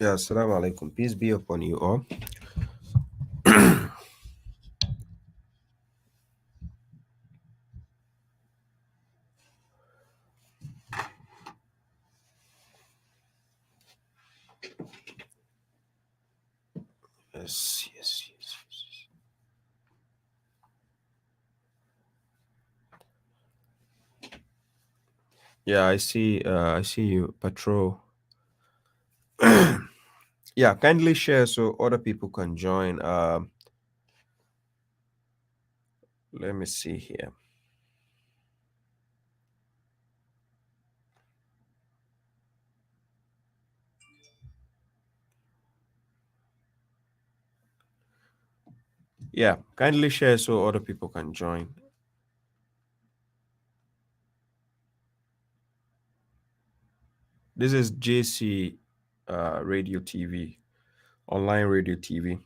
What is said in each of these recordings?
Yeah, assalamu alaikum. Peace be upon you all. Yes, yes, yes, yes. Yeah, I see you, Patrol. Yeah, kindly share so other people can join. Let me see here. Yeah, kindly share so other people can join. This is JC Radio TV, online radio TV.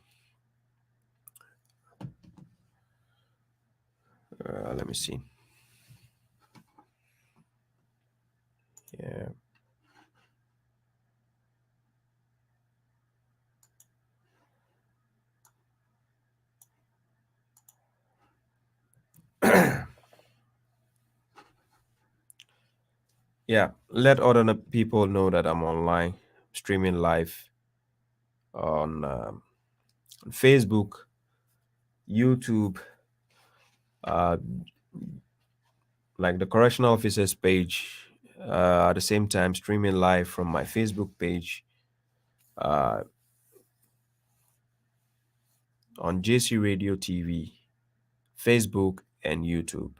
Let me see. Yeah. Yeah, let other people know that I'm online, streaming live on Facebook, YouTube, uh, like the correctional officers page, at the same time streaming live from my Facebook page, uh, on JC Radio TV, Facebook, and YouTube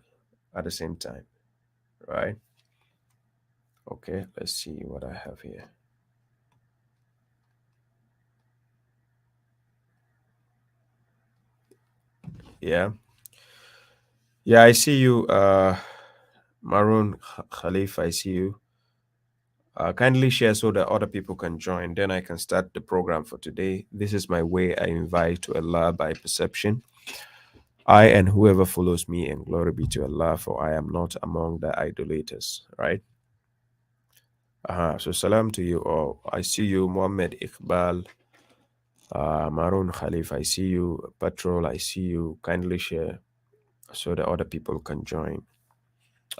at the same time, right? Okay, let's see what I have here. Yeah, yeah, I see you, Maroon Khalif. I see you. Kindly share so that other people can join. Then I can start the program for today. This is my way I invite to Allah by perception. I and whoever follows me, and glory be to Allah, for I am not among the idolaters. Right? So salam to you all. I see you, Muhammad Iqbal, Maroon Khalif. I see you, Patrol. I see you. Kindly share so that other people can join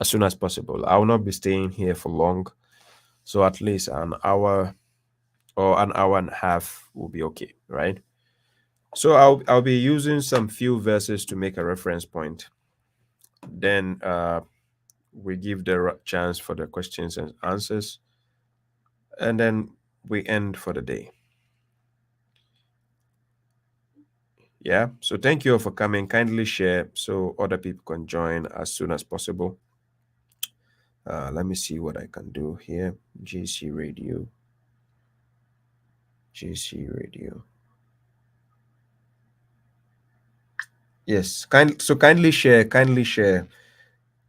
as soon as possible. I will not be staying here for long, so at least an hour or an hour and a half will be okay, right? So I'll be using some few verses to make a reference point. Then we give the chance for the questions and answers, and then we end for the day. Yeah. So thank you all for coming. Kindly share so other people can join as soon as possible. Let me see what I can do here. JC Radio. JC Radio. Yes. Kindly share,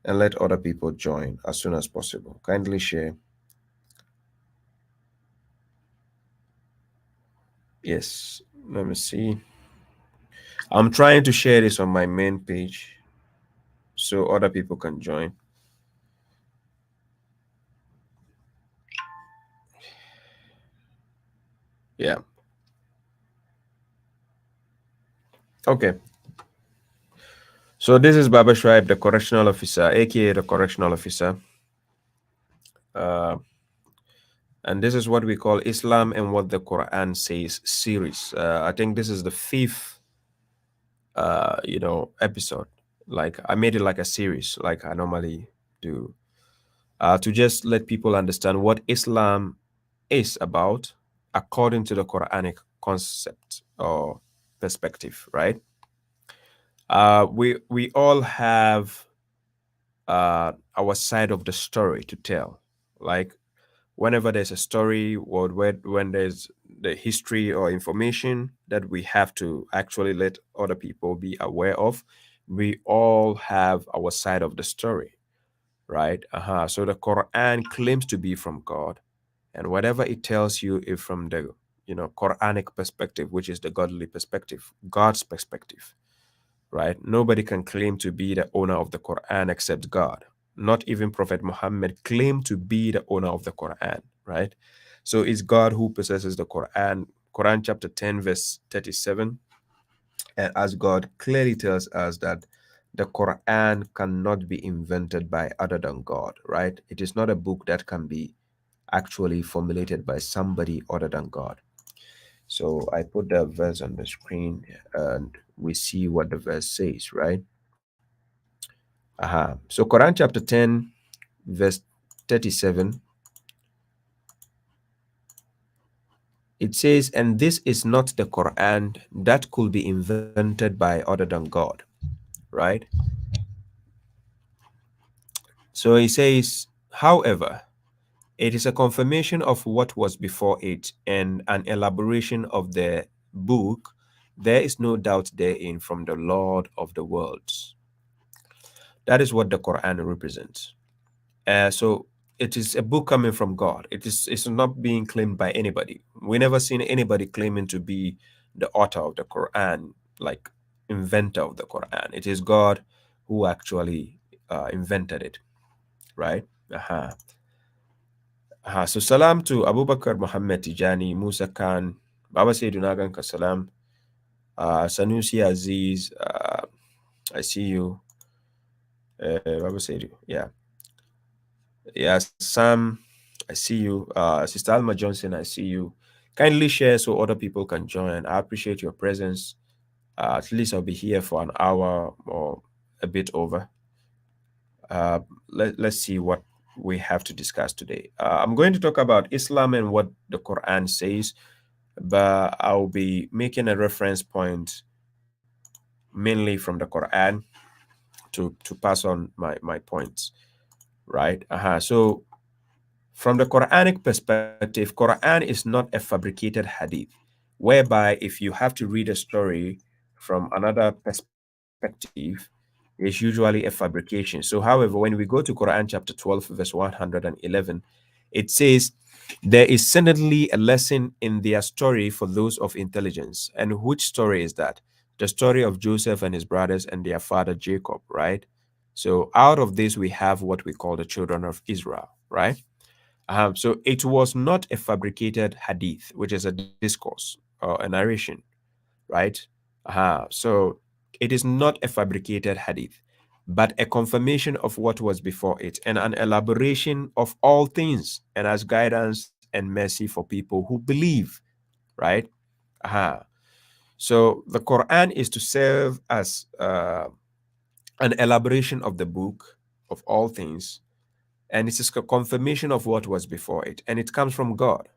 and let other people join as soon as possible. Kindly share. Yes. Let me see. I'm trying to share this on my main page so other people can join. Yeah. Okay. So this is Baba Shraib, the correctional officer, aka the correctional officer. Uh, and this is what we call Islam and what the Quran says series. I think this is the fifth, episode. Like I made it like a series, like I normally do, to just let people understand what Islam is about according to the Quranic concept or perspective, right? We all have our side of the story to tell. Like whenever there's a story or when there's the history or information that we have to actually let other people be aware of, we all have our side of the story, right? So the Quran claims to be from God, and whatever it tells you is from the Quranic perspective, which is the godly perspective, God's perspective, right? Nobody can claim to be the owner of the Quran except God. Not even Prophet Muhammad claimed to be the owner of the Quran, right? So it's God who possesses the Quran. Quran chapter 10, verse 37. And as God clearly tells us that the Quran cannot be invented by other than God, right? It is not a book that can be actually formulated by somebody other than God. So I put the verse on the screen and we see what the verse says, right? So Quran chapter 10, verse 37, it says, and this is not the Quran that could be invented by other than God, right? So he says, however, it is a confirmation of what was before it and an elaboration of the book. There is no doubt therein from the Lord of the worlds. That is what the Quran represents. So it is a book coming from God. It's not being claimed by anybody. We never seen anybody claiming to be the author of the Quran, like inventor of the Quran. It is God who actually invented it, right? Uh-huh. So salam to Abu Bakr Muhammad Tijani, Musa Khan, Baba Sayyiduna Ganka Salam, Sanusi Aziz, I see you, Baba Sayyidu, yeah. Yeah, Sam, I see you. Sister Alma Johnson, I see you. Kindly share so other people can join. I appreciate your presence. At least I'll be here for an hour or a bit over. Uh, let's see what we have to discuss today. I'm going to talk about Islam and what the Quran says, but I'll be making a reference point mainly from the Quran to pass on my points, right? So from the Quranic perspective, Quran is not a fabricated hadith, whereby if you have to read a story from another perspective, it's usually a fabrication. So, however, when we go to Quran chapter 12, verse 111, it says, there is certainly a lesson in their story for those of intelligence. And which story is that? The story of Joseph and his brothers and their father Jacob, right? So, out of this, we have what we call the children of Israel, right? So it was not a fabricated hadith, which is a discourse or a narration, right? So it is not a fabricated hadith, but a confirmation of what was before it and an elaboration of all things and as guidance and mercy for people who believe, right? Uh, so the Quran is to serve as an elaboration of the book of all things, and it is a confirmation of what was before it, and it comes from God.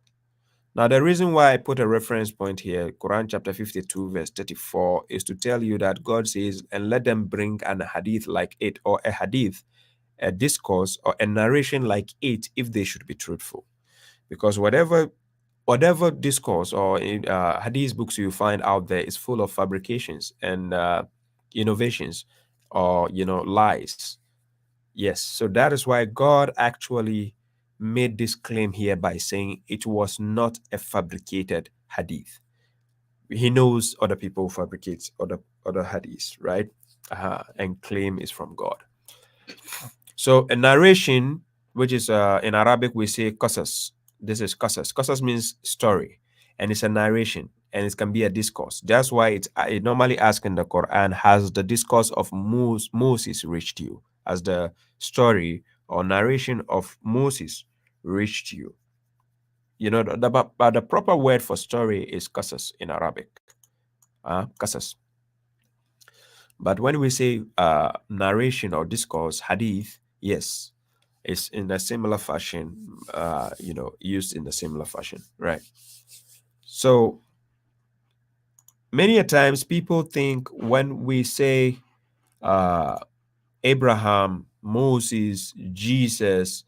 Now, the reason why I put a reference point here, Quran chapter 52, verse 34, is to tell you that God says, and let them bring an hadith like it, or a hadith, a discourse, or a narration like it, if they should be truthful. Because whatever discourse or hadith books you find out there is full of fabrications and innovations or lies. Yes, so that is why God actually made this claim here by saying it was not a fabricated hadith. He knows other people fabricate other hadiths, right? And claim is from God. So a narration, which is in Arabic we say qasas. This is qasas. Qasas means story, and it's a narration, and it can be a discourse. That's why it normally asks in the Quran, has the discourse of Moses reached you? As the story or narration of Moses reached you? But the proper word for story is qasas in Arabic. Qasas. But when we say narration or discourse, hadith, yes, it's in a similar fashion, used in a similar fashion, right? So many a times people think when we say uh, Abraham, Moses, Jesus,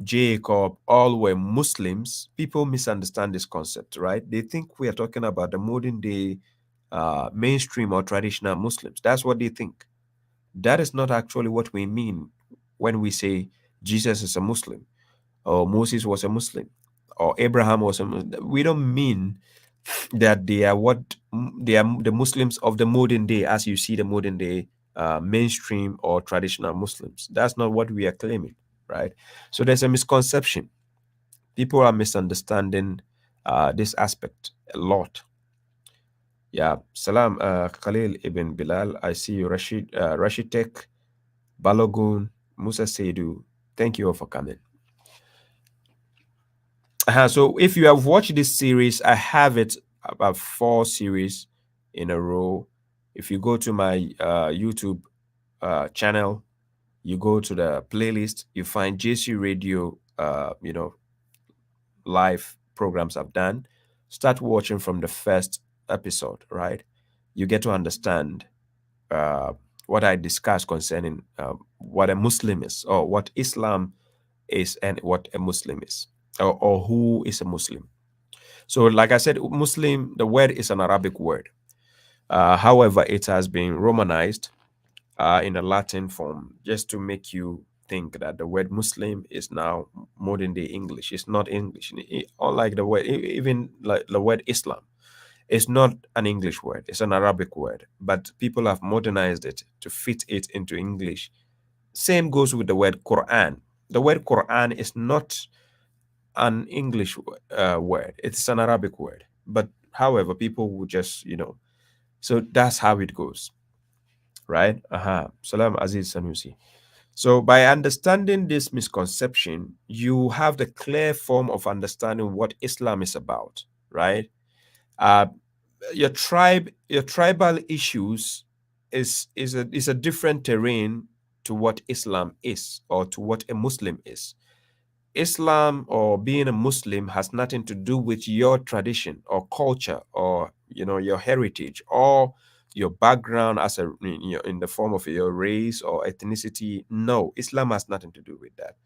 Jacob, all were Muslims, people misunderstand this concept, right? They think we are talking about the modern day mainstream or traditional Muslims. That's what they think. That is not actually what we mean when we say Jesus is a Muslim, or Moses was a Muslim, or Abraham was a Muslim. We don't mean that they are they are the Muslims of the modern day, as you see the modern day mainstream or traditional Muslims. That's not what we are claiming, right? So there's a misconception. People are misunderstanding this aspect a lot. Yeah. Salam, Khalil ibn Bilal. I see you, Rashitek, Balogun, Musa Seidu. Thank you all for coming. So if you have watched this series, I have it about 4 series in a row. If you go to my YouTube channel, you go to the playlist, you find JC Radio, live programs I've done. Start watching from the first episode, right? You get to understand uh, what I discussed concerning what a Muslim is, or what Islam is, and what a Muslim is, or who is a Muslim. So, like I said, Muslim, the word is an Arabic word. However, it has been Romanized in a Latin form just to make you think that the word Muslim is now modern day English. It's not English. Unlike the word, even like the word Islam, it's not an English word. It's an Arabic word, but people have modernized it to fit it into English. Same goes with the word Quran. The word Quran is not an English word. It's an Arabic word. But however, people will just, so that's how it goes, right? Salam Aziz Sanusi. So by understanding this misconception, you have the clear form of understanding what Islam is about, right? Uh, your tribal issues is a different terrain to what Islam is, or to what a Muslim is. Islam, or being a Muslim, has nothing to do with your tradition or culture, or your heritage, or your background as in the form of your race or ethnicity. No, Islam has nothing to do with that.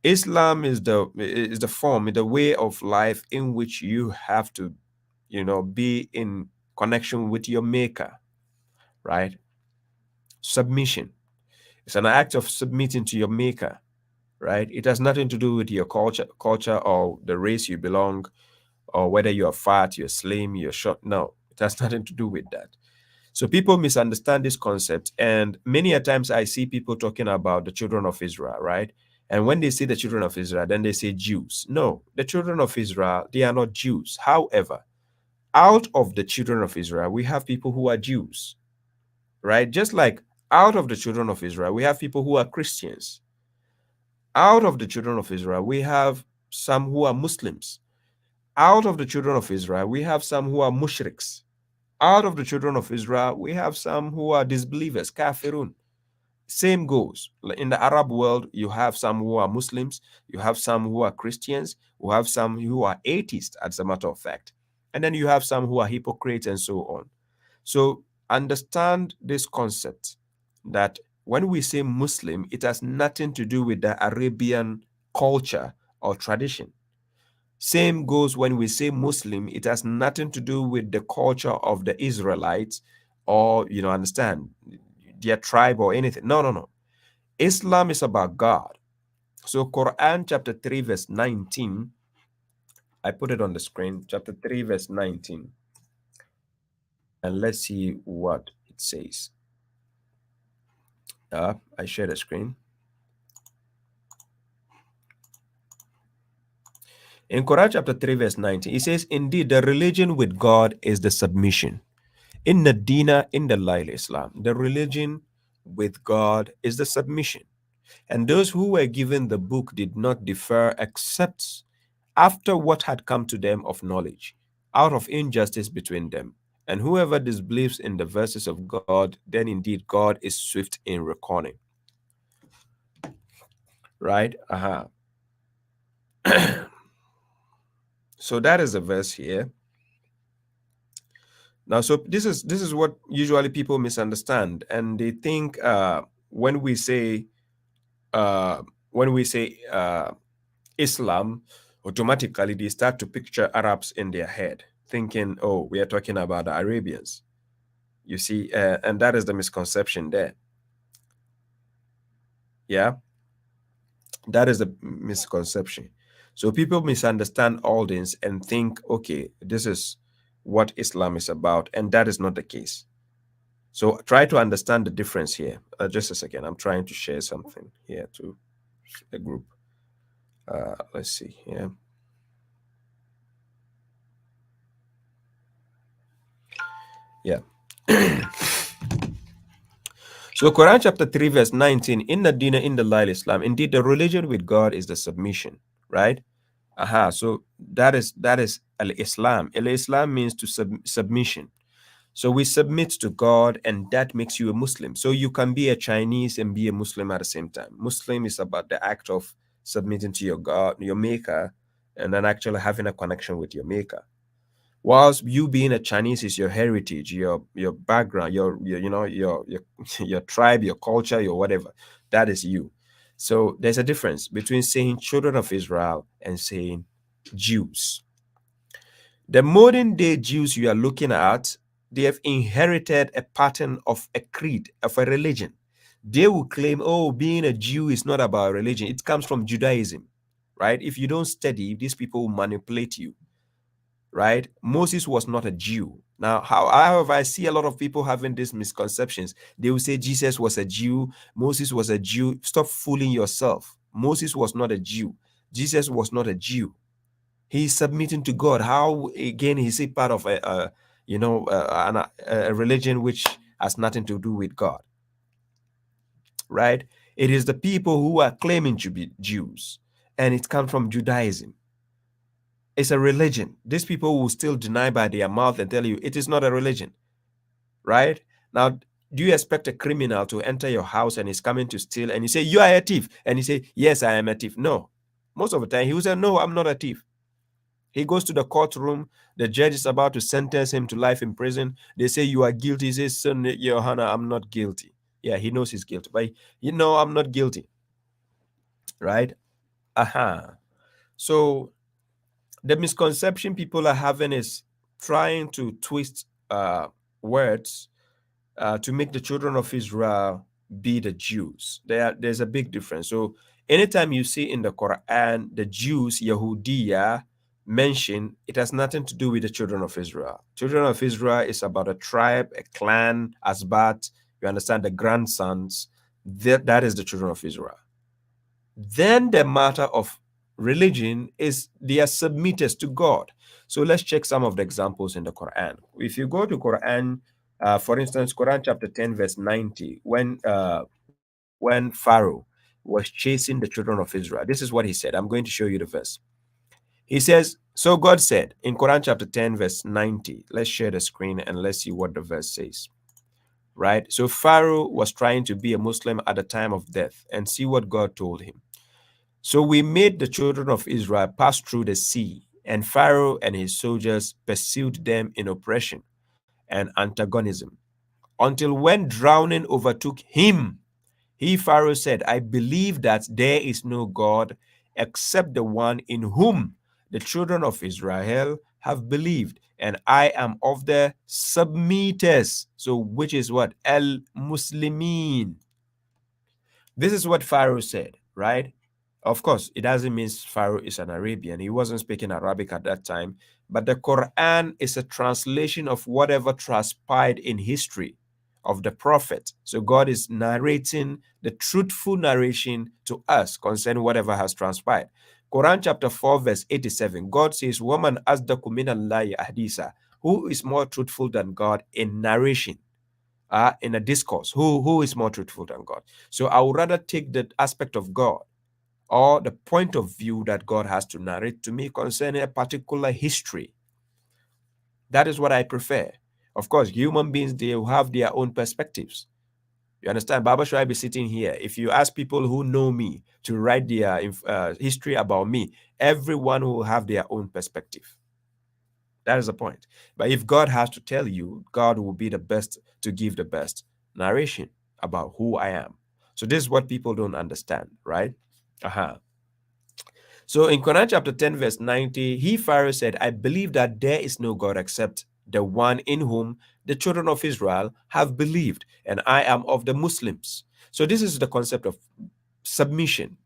Islam is the form, the way of life in which you have to, be in connection with your maker, right? Submission. It's an act of submitting to your maker, right? It has nothing to do with your culture or the race you belong, or whether you're fat, you're slim, you're short. No, it has nothing to do with that. So people misunderstand this concept, and many a times I see people talking about the children of Israel, right? And when they say the children of Israel, then they say Jews. No, the children of Israel, they are not Jews. However, out of the children of Israel, we have people who are Jews, right? Just like out of the children of Israel, we have people who are Christians. Out of the children of Israel, we have some who are Muslims. Out of the children of Israel, we have some who are mushriks. Out of the children of Israel, we have some who are disbelievers, kafirun. Same goes. Like in the Arab world, you have some who are Muslims, you have some who are Christians, you have some who are atheists, as a matter of fact. And then you have some who are hypocrites and so on. So understand this concept that when we say Muslim, it has nothing to do with the Arabian culture or tradition. Same goes when we say Muslim, it has nothing to do with the culture of the Israelites, or, understand, their tribe or anything. No, no, no. Islam is about God. So Quran chapter 3 verse 19, I put it on the screen, chapter 3 verse 19. And let's see what it says. I share the screen. In Quran chapter 3 verse 19, it says, indeed, the religion with God is the submission. In the Dina, in the Lail Islam, the religion with God is the submission. And those who were given the book did not differ except after what had come to them of knowledge, out of injustice between them. And whoever disbelieves in the verses of God, then indeed God is swift in reckoning. Right? So that is the verse here. Now, so this is what usually people misunderstand, and they think when we say uh, when we say Islam, automatically they start to picture Arabs in their head, thinking, oh, we are talking about the Arabians. You see, and that is the misconception there. Yeah, that is the misconception. So people misunderstand all this and think, okay, this is what Islam is about, and that is not the case. So try to understand the difference here. Just a second, I'm trying to share something here to a group. Let's see here. Yeah. So Quran chapter 3, verse 19, Inna dina in the Islam. Indeed, the religion with God is the submission, right? Aha. So that is al-Islam. Al-Islam means to submission. So we submit to God, and that makes you a Muslim. So you can be a Chinese and be a Muslim at the same time. Muslim is about the act of submitting to your God, your maker, and then actually having a connection with your maker. Whilst you being a Chinese is your heritage, your background, your your tribe, your culture, your whatever. That is you. So there's a difference between saying children of Israel and saying Jews. The modern day Jews you are looking at, they have inherited a pattern of a creed, of a religion. They will claim, oh, being a Jew is not about religion. It comes from Judaism, right? If you don't study, these people will manipulate you, right? Moses was not a Jew. Now, however, I see a lot of people having these misconceptions. They will say Jesus was a Jew, Moses was a Jew. Stop fooling yourself. Moses was not a Jew. Jesus was not a Jew. He's submitting to God. How again is he part of a religion which has nothing to do with God, right? It is the people who are claiming to be Jews, and it comes from Judaism. It's a religion. These people will still deny by their mouth and tell you it is not a religion, right? Now, do you expect a criminal to enter your house and is coming to steal, and you say you are a thief, and he say yes, I am a thief? No, most of the time he will say no, I'm not a thief. He goes to the courtroom. The judge is about to sentence him to life in prison. They say, you are guilty. He says, son, Your Honor, I'm not guilty. Yeah, he knows he's guilty, but I'm not guilty, right? Aha. So the misconception people are having is trying to twist words to make the children of Israel be the Jews. There's a big difference. So anytime you see in the Quran the Jews, Yahudiya, mentioned, it has nothing to do with the children of Israel. Children of Israel is about a tribe, a clan, asbat. You understand, the grandsons. That is the children of Israel. Then the matter of religion is they are submitted to God. So let's check some of the examples in the Quran. If you go to Quran, for instance, Quran chapter 10, verse 90, when Pharaoh was chasing the children of Israel, this is what he said. I'm going to show you the verse. He says, so God said in Quran chapter 10, verse 90, let's share the screen and let's see what the verse says. Right? So Pharaoh was trying to be a Muslim at the time of death, and see what God told him. So we made the children of Israel pass through the sea, and Pharaoh and his soldiers pursued them in oppression and antagonism, until when drowning overtook him, he, Pharaoh, said, I believe that there is no God except the one in whom the children of Israel have believed, and I am of the submitters. So, which is what? El Muslimin. This is what Pharaoh said, right? Of course, it doesn't mean Pharaoh is an Arabian. He wasn't speaking Arabic at that time. But the Quran is a translation of whatever transpired in history of the prophet. So God is narrating the truthful narration to us concerning whatever has transpired. Quran chapter 4, verse 87, God says, Woman asdaku minallahi ahdisa. Who is more truthful than God in narration? In a discourse, who is more truthful than God? So I would rather take the aspect of God or the point of view that God has to narrate to me concerning a particular history. That is what I prefer. Of course, human beings, they have their own perspectives. You understand? Baba Shoaib is sitting here. If you ask people who know me to write their history about me, everyone will have their own perspective. That is the point. But if God has to tell you, God will be the best to give the best narration about who I am. So this is what people don't understand, right? So in Quran chapter 10, verse 90, he, Pharaoh, said, I believe that there is no God except the one in whom the children of Israel have believed, and I am of the Muslims. So this is the concept of submission.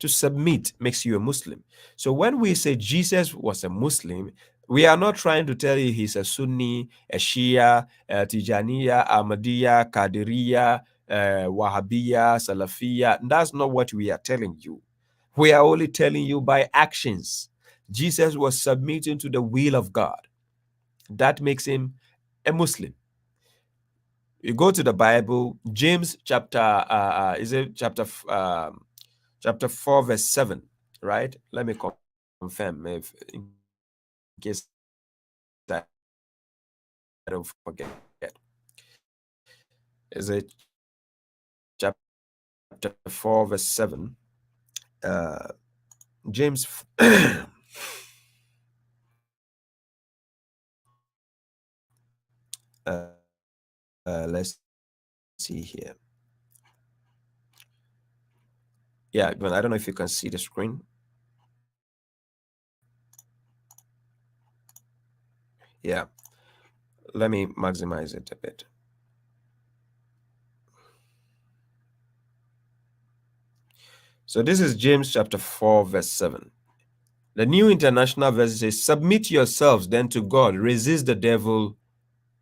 To submit makes you a Muslim. So when we say Jesus was a Muslim, we are not trying to tell you he's a Sunni, a Shia, a Tijaniya, Ahmadiyya, Qadiriya, Wahhabiyya, Salafiyya. That's not what we are telling you. We are only telling you by actions. Jesus was submitting to the will of God. That makes him a Muslim. You go to the Bible, James chapter, is it chapter 4, verse 7, right? Let me confirm if in case I don't forget. Is it chapter 4, verse 7? Uh, James, let's see here. Yeah, but I don't know if you can see the screen. Yeah, let me maximize it a bit. So this is James chapter 4, verse 7. The New International Version says, submit yourselves then to God, resist the devil,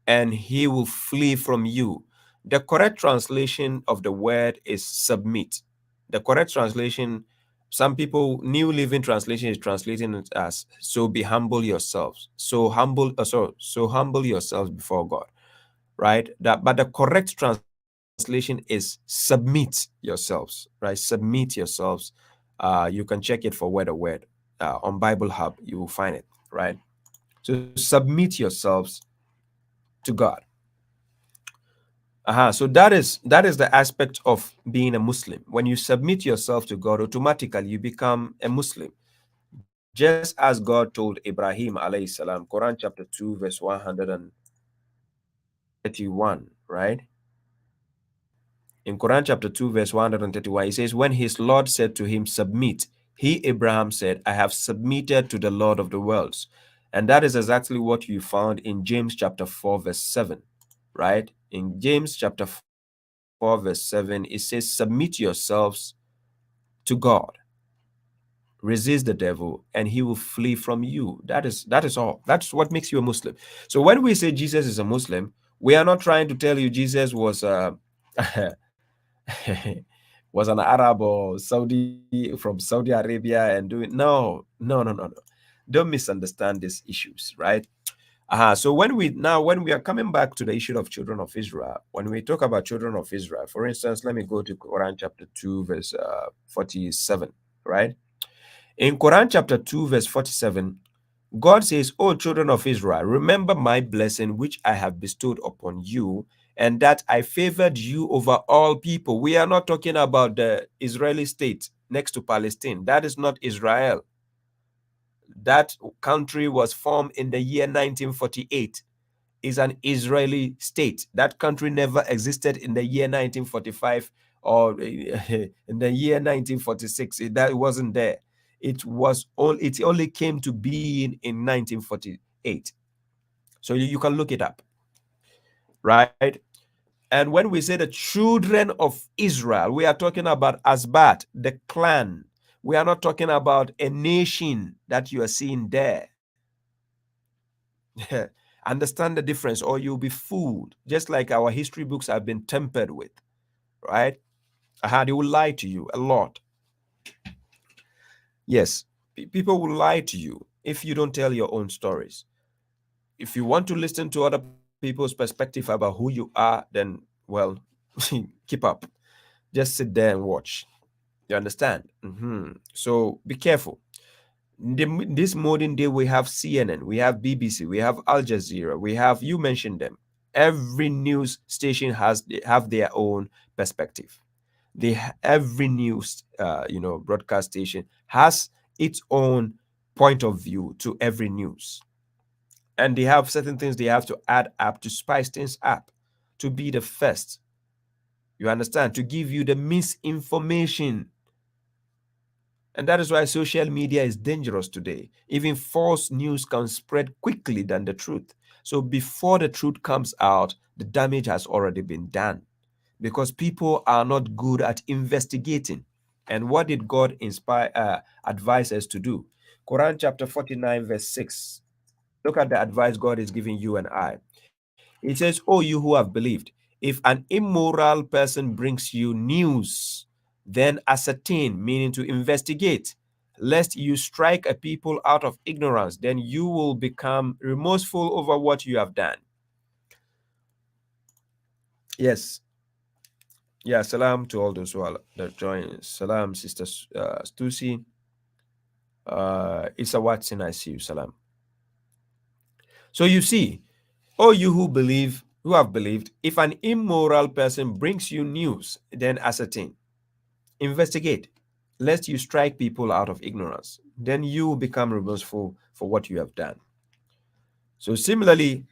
and he will flee from you. The correct translation of the word is submit. The correct translation, some people, New Living Translation is translating it as, so be humble yourselves. So humble yourselves before God, right? But the correct translation is submit yourselves, right? Submit yourselves. You can check it for word or word. On Bible Hub, you will find it, right? So submit yourselves to God. So that is the aspect of being a Muslim. When you submit yourself to God, automatically you become a Muslim. Just as God told Ibrahim alayhi salam, Quran chapter 2, verse 131, right? In Quran chapter 2, verse 131, it says, when his Lord said to him, submit, he, Abraham, said, I have submitted to the Lord of the worlds. And that is exactly what you found in James chapter 4, verse 7, right? In James chapter 4, verse 7, it says, submit yourselves to God, resist the devil, and he will flee from you. That is all. That's what makes you a Muslim. So when we say Jesus is a Muslim, we are not trying to tell you Jesus was was an Arab or Saudi from Saudi Arabia and doing no. Don't misunderstand these issues, right? So when we are coming back to the issue of children of Israel, when we talk about children of Israel, for instance, let me go to Quran chapter 2, verse 47, right? In Quran chapter 2, verse 47, God says, O children of Israel, remember my blessing which I have bestowed upon you, and that I favored you over all people. We are not talking about the Israeli state next to Palestine. That is not Israel. That country was formed in the year 1948. Is an Israeli state. That country never existed in the year 1945 or in the year 1946. That wasn't there. It only came to being in 1948. So you can look it up, right? And when we say the children of Israel, we are talking about Asbat, the clan. We are not talking about a nation that you are seeing there. Understand the difference, or you'll be fooled, just like our history books have been tempered with, right? They will lie to you a lot. Yes, people will lie to you if you don't tell your own stories. If you want to listen to other people's perspective about who you are, then, well, keep up. Just sit there and watch. You understand? So be careful. This modern day, we have CNN, we have BBC, we have Al Jazeera, we have, you mentioned them. Every news station have their own perspective. Every news broadcast station has its own point of view to every news, and they have certain things they have to add up to spice things up, to be the first. You understand? To give you the misinformation. And that is why social media is dangerous today. Even false news can spread quickly than the truth. So before the truth comes out, the damage has already been done, because people are not good at investigating. And what did God advise us to do? Quran chapter 49, verse 6. Look at the advice God is giving you and I. It says, "Oh, you who have believed, if an immoral person brings you news, then ascertain," meaning to investigate, "lest you strike a people out of ignorance, then you will become remorseful over what you have done." Yes. Yeah, salam to all those who are that join. Salam, Sister Stussy. It's a Watson, I see you. Salam. So you see, all you who believe, who have believed, if an immoral person brings you news, then ascertain, investigate, lest you strike people out of ignorance. Then you will become remorseful for what you have done. So similarly,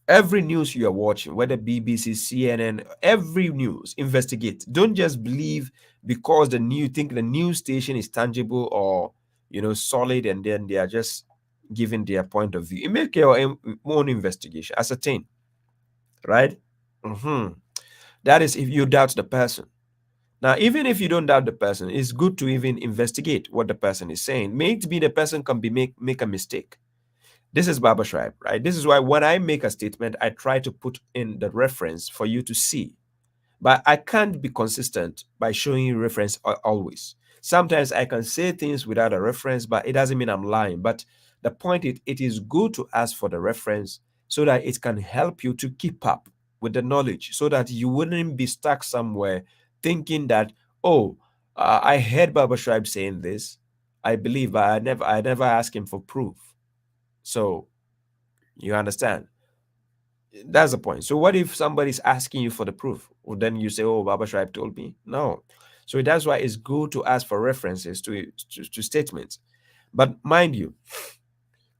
every news you are watching, whether BBC, CNN, every news, investigate. Don't just believe because think the news station is tangible or solid, and then they are just giving their point of view. You make your own investigation, ascertain, right? Mhm. That is if you doubt the person. Now, even if you don't doubt the person, it's good to even investigate what the person is saying. May it be the person can be make a mistake. This is Baba Shraib, right? This is why when I make a statement, I try to put in the reference for you to see. But I can't be consistent by showing you reference always. Sometimes I can say things without a reference, but it doesn't mean I'm lying. But the point is, it is good to ask for the reference so that it can help you to keep up with the knowledge, so that you wouldn't be stuck somewhere thinking that, oh, I heard Baba Shraib saying this, I believe, but I never asked him for proof. So you understand? That's the point. So what if somebody's asking you for the proof? Well, then you say, "Oh, Baba Shraib told me." No. So that's why it's good to ask for references to statements. But mind you,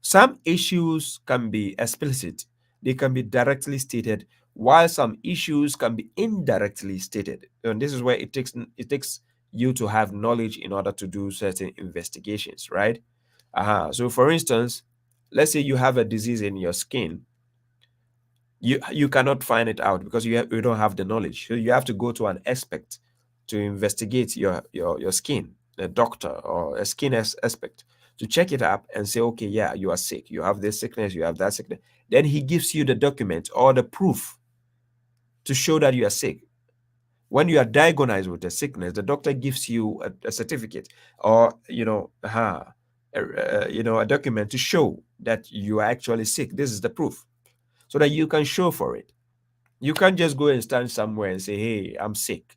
some issues can be explicit; they can be directly stated, while some issues can be indirectly stated. And this is where it takes you to have knowledge in order to do certain investigations, right? So, for instance, let's say you have a disease in your skin. You cannot find it out because you don't have the knowledge. So you have to go to an expert to investigate your skin, a doctor or a skin expert, to check it up and say, okay, yeah, you are sick, you have this sickness, you have that sickness. Then he gives you the document or the proof to show that you are sick. When you are diagnosed with a sickness, the doctor gives you a certificate or a document to show that you are actually sick. This is the proof, so that you can show for it. You can't just go and stand somewhere and say, "Hey, I'm sick.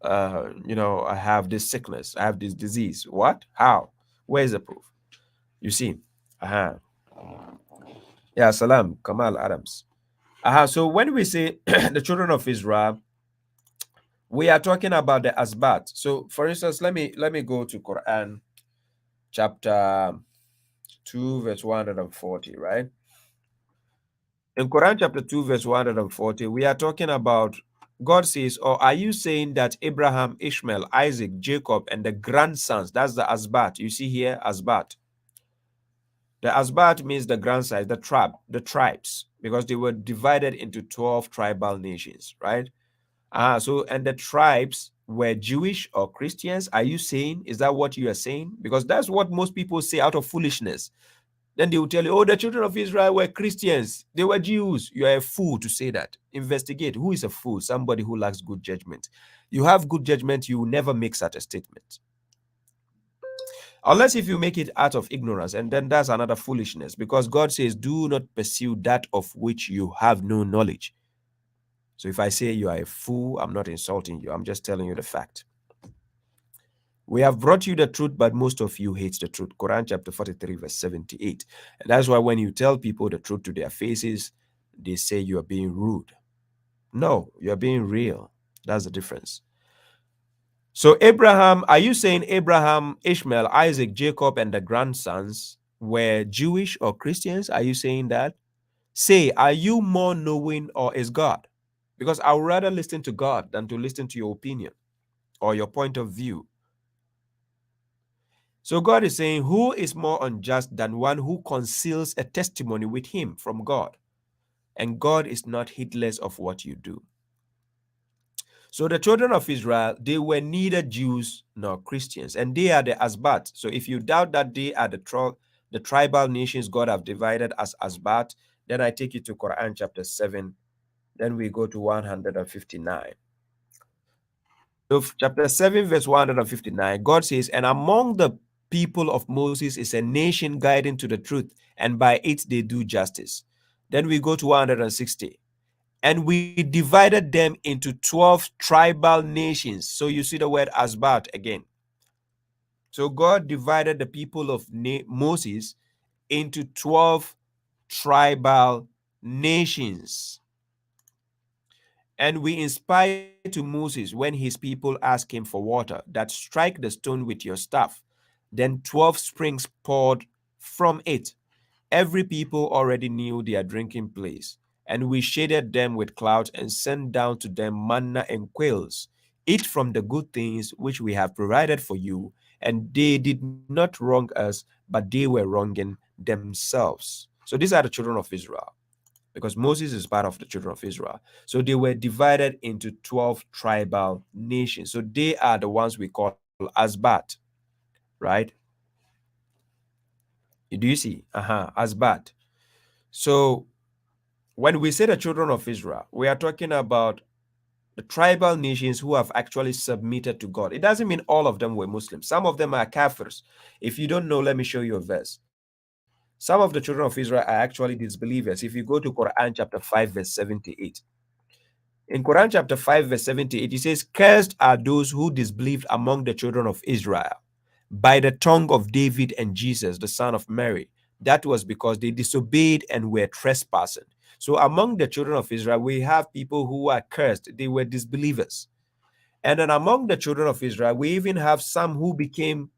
I have this sickness. I have this disease." What? How? Where's the proof? You see? Uh-huh. Yeah, Salam, Kamal Adams. So when we say the children of Israel, we are talking about the Asbat. So for instance, let me go to Quran chapter 2, verse 140, right? In Quran chapter 2, verse 140, we are talking about God says, or are you saying that Abraham, Ishmael, Isaac, Jacob, and the grandsons, that's the Asbat. You see here, Asbat. The Asbat means the grandsons, the tribes, because they were divided into 12 tribal nations, right? And the tribes were Jewish or Christians. Are you saying, is that what you are saying? Because that's what most people say out of foolishness. Then they will tell you, oh, the children of Israel were Christians. They were Jews. You are a fool to say that. Investigate. Who is a fool? Somebody who lacks good judgment. You have good judgment, you will never make such a statement. Unless if you make it out of ignorance, and then that's another foolishness, because God says, do not pursue that of which you have no knowledge. So if I say you are a fool, I'm not insulting you. I'm just telling you the fact. We have brought you the truth, but most of you hate the truth. Quran chapter 43, verse 78. And that's why when you tell people the truth to their faces, they say you are being rude. No, you are being real. That's the difference. So Abraham, are you saying Abraham, Ishmael, Isaac, Jacob, and the grandsons were Jewish or Christians? Are you saying that? Say, are you more knowing or is God? Because I would rather listen to God than to listen to your opinion or your point of view. So God is saying, who is more unjust than one who conceals a testimony with him from God? And God is not heedless of what you do. So the children of Israel, they were neither Jews nor Christians, and they are the Asbat. So if you doubt that they are the tribal nations God have divided as Asbat, then I take you to Quran chapter 7. Then we go to 159. So chapter 7, verse 159, God says, and among the people of Moses is a nation guiding to the truth, and by it they do justice. Then we go to 160. And we divided them into 12 tribal nations. So you see the word Asbat again. So God divided the people of Moses into 12 tribal nations. And we inspired to Moses when his people asked him for water, that strike the stone with your staff. Then 12 springs poured from it. Every people already knew their drinking place. And we shaded them with clouds and sent down to them manna and quails. Eat from the good things which we have provided for you. And they did not wrong us, but they were wronging themselves. So these are the children of Israel, because Moses is part of the children of Israel. So they were divided into 12 tribal nations. So they are the ones we call Asbat, right? Do you see? Asbat. So when we say the children of Israel, we are talking about the tribal nations who have actually submitted to God. It doesn't mean all of them were Muslims. Some of them are kafirs. If you don't know, let me show you a verse. Some of the children of Israel are actually disbelievers. If you go to Quran chapter 5, verse 78, in Quran chapter 5, verse 78, it says, "Cursed are those who disbelieved among the children of Israel by the tongue of David and Jesus, the son of Mary. That was because they disobeyed and were trespassing." So among the children of Israel, we have people who are cursed. They were disbelievers. And then among the children of Israel, we even have some who became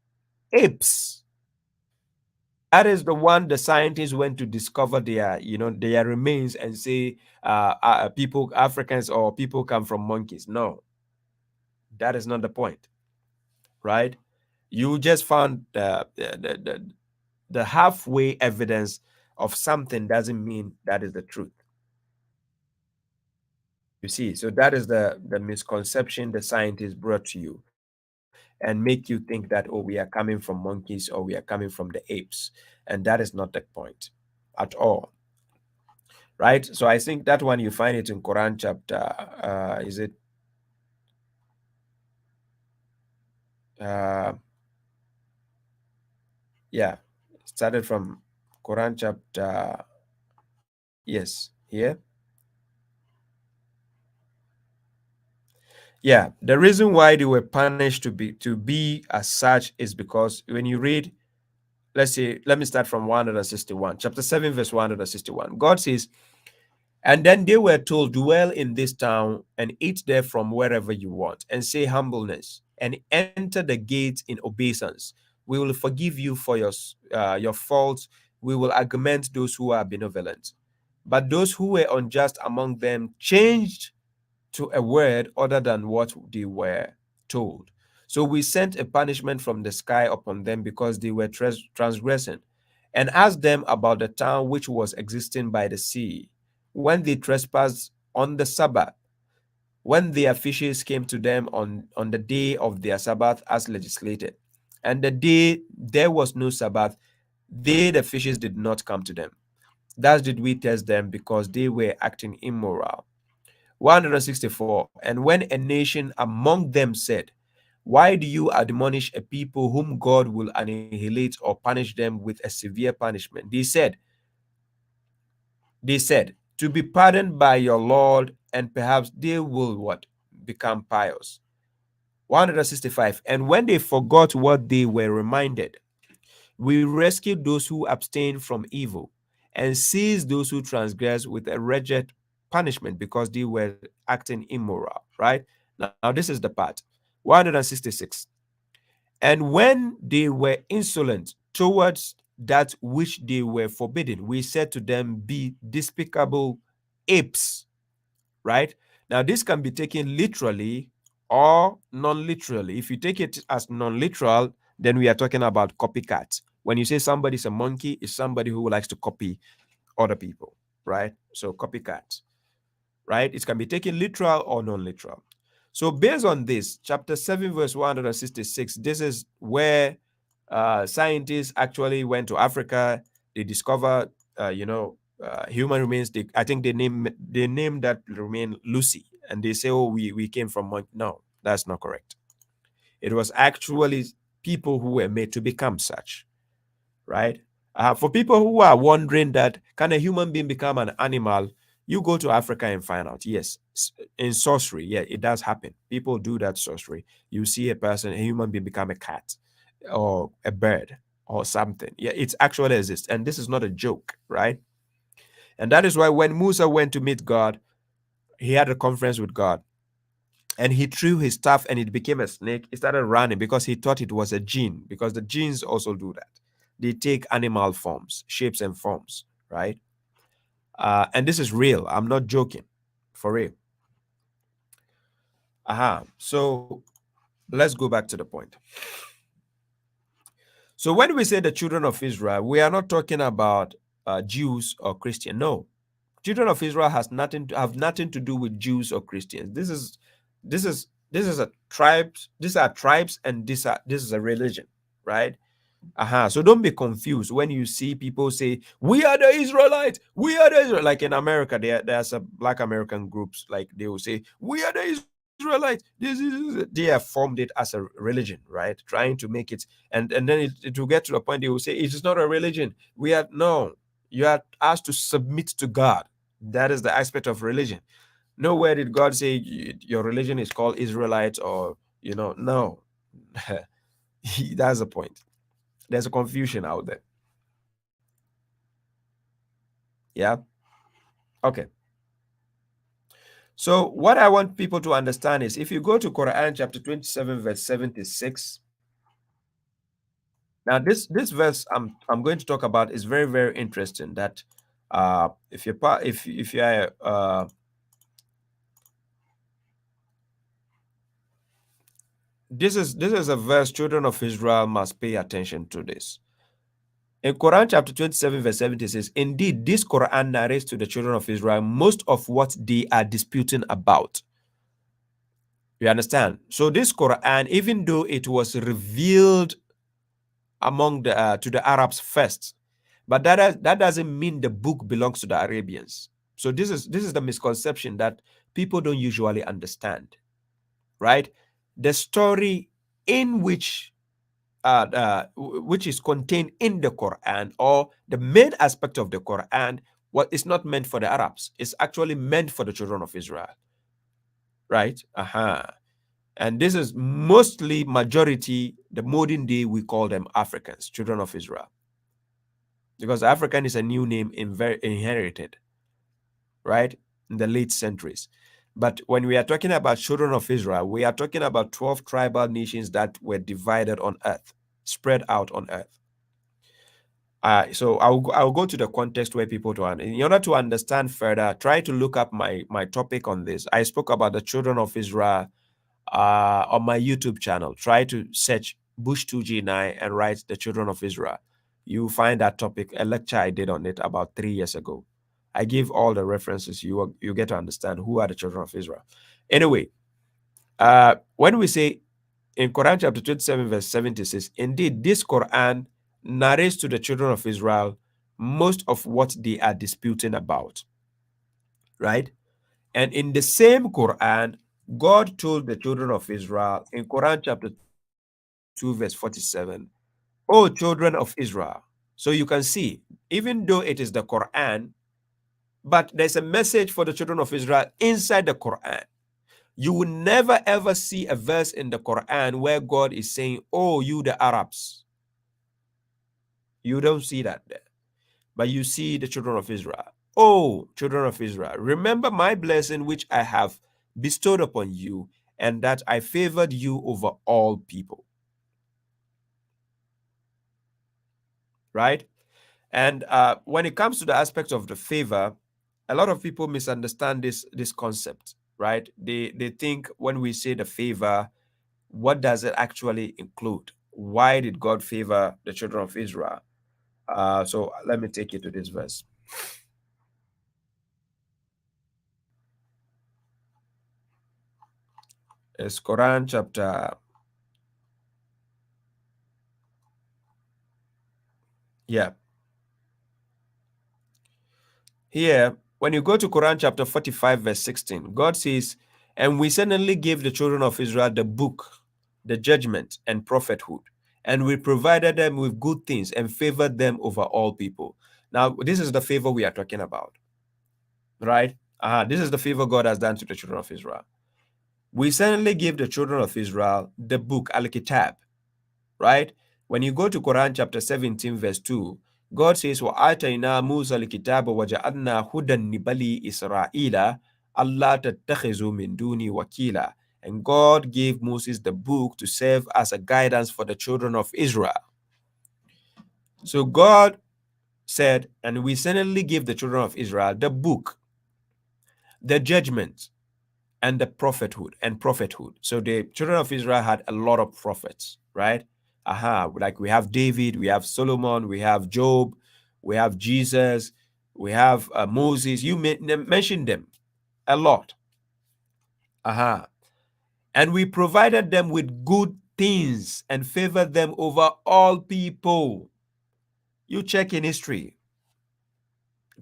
apes. That is the one the scientists went to discover their remains and say people, Africans or people come from monkeys. No, that is not the point, right? You just found the halfway evidence of something doesn't mean that is the truth. You see, so that is the misconception the scientists brought to you and make you think that, oh, we are coming from monkeys or we are coming from the apes. And that is not the point at all, right? So I think that one you find it in Quran chapter, is it, uh, yeah, started from Quran chapter, yes, here. Yeah, the reason why they were punished to be as such is because when you read, let's say, let me start from 161, chapter 7, verse 161. God says, "And then they were told, dwell in this town and eat there from wherever you want, and say humbleness, and enter the gates in obeisance. We will forgive you for your faults. We will augment those who are benevolent. But those who were unjust among them changed to a word other than what they were told. So we sent a punishment from the sky upon them because they were transgressing, and asked them about the town which was existing by the sea, when they trespassed on the Sabbath, when their fishes came to them on the day of their Sabbath as legislated. And the day there was no Sabbath, they, the fishes, did not come to them. Thus did we test them because they were acting immoral." 164. And when a nation among them said, "Why do you admonish a people whom God will annihilate or punish them with a severe punishment?" They said, "To be pardoned by your Lord, and perhaps they will what? Become pious." 165. And when they forgot what they were reminded, we rescued those who abstain from evil and seized those who transgress with a wretched punishment because they were acting immoral, right? Now, this is the part. 166. And when they were insolent towards that which they were forbidden, we said to them, "Be despicable apes," right? Now, this can be taken literally or non-literally. If you take it as non-literal, then we are talking about copycats. When you say somebody's a monkey, it's somebody who likes to copy other people, right? So copycats, right? It can be taken literal or non-literal. So based on this, chapter 7, verse 166, this is where scientists actually went to Africa. They discovered, human remains. I think they named that remain Lucy, and they say, "Oh, we came from Monkey." No, that's not correct. It was actually people who were made to become such, right? For people who are wondering that, can a human being become an animal? You go to Africa and find out. Yes, in sorcery, yeah, it does happen. People do that sorcery. You see a person, a human being become a cat or a bird or something. Yeah, it actually exists. And this is not a joke, right? And that is why when Musa went to meet God, he had a conference with God and he threw his staff and it became a snake. He started running because he thought it was a jinn, because the jinns also do that. They take animal forms, shapes and forms, right? And this is real. I'm not joking, for real. So let's go back to the point. So when we say the children of Israel, we are not talking about Jews or Christian. No, children of Israel have nothing to do with Jews or Christians. This is a tribes. These are tribes, and this is a religion, right? So don't be confused when you see people say, we are the Israelites, we are the Israelites. Like in America, there's a black American groups, like they will say, we are the Israelites. They have formed it as a religion, right? Trying to make it, and then it will get to the point they will say, it is not a religion. No, you are asked to submit to God. That is the aspect of religion. Nowhere did God say your religion is called Israelites or, no. That's the point. There's a confusion out there. Yeah. Okay. So what I want people to understand is if you go to Quran chapter 27, verse 76. Now this verse I'm going to talk about is very, very interesting. That if you're if you're this is a verse children of Israel must pay attention to this. In Quran chapter 27, verse 70 says, indeed, this Quran narrates to the children of Israel most of what they are disputing about. You understand? So this Quran, even though it was revealed among the to the Arabs first, but that doesn't mean the book belongs to the Arabians. So this is the misconception that people don't usually understand, right? The story in which is contained in the Quran, or the main aspect of the Quran, what is not meant for the Arabs. It's actually meant for the children of Israel, right? And this is mostly majority, the modern day, we call them Africans, children of Israel. Because African is a new name inherited, right, in the late centuries. But when we are talking about children of Israel, we are talking about 12 tribal nations that were divided on earth, spread out on earth. So I'll go to the context where people to in order to understand further, try to look up my topic on this. I spoke about the children of Israel on my YouTube channel. Try to search Bush 2G9 and write the children of Israel. You find that topic, a lecture I did on it about 3 years ago. I give all the references. You get to understand who are the children of Israel. Anyway, when we say in Quran chapter 27 verse 70 says, indeed, this Quran narrates to the children of Israel most of what they are disputing about, right? And in the same Quran, God told the children of Israel in Quran chapter 2 verse 47, O children of Israel. So you can see, even though it is the Quran, but there's a message for the children of Israel inside the Quran. You will never ever see a verse in the Quran where God is saying, oh, you the Arabs. You don't see that there. But you see the children of Israel. Oh, children of Israel, remember my blessing which I have bestowed upon you, and that I favored you over all people. Right? And when it comes to the aspect of the favor, a lot of people misunderstand this concept, right? They think when we say the favor, what does it actually include? Why did God favor the children of Israel? So let me take you to this verse. It's Quran chapter, yeah. Here, when you go to Quran chapter 45, verse 16, God says, and we suddenly gave the children of Israel the book, the judgment, and prophethood, and we provided them with good things and favored them over all people. Now, this is the favor we are talking about. right? This is the favor God has done to the children of Israel. We certainly give the children of Israel the book, Al-Kitab, right? When you go to Quran chapter 17, verse 2, God says, وَآتَيْنَا مُوسَى الْكِتَابَ وَجَعَلْنَا هُدًى لِبَنِي إِسْرَائِيلَ أَلَّا تَتَّخِذُوا مِن دُونِي وَكِيلًا. And God gave Moses the book to serve as a guidance for the children of Israel. So God said, and we certainly give the children of Israel the book, the judgment, and the prophethood. So the children of Israel had a lot of prophets, right? Like we have David, we have Solomon, we have Job, we have Jesus, we have Moses. You mentioned them a lot. And we provided them with good things and favored them over all people. You check in history,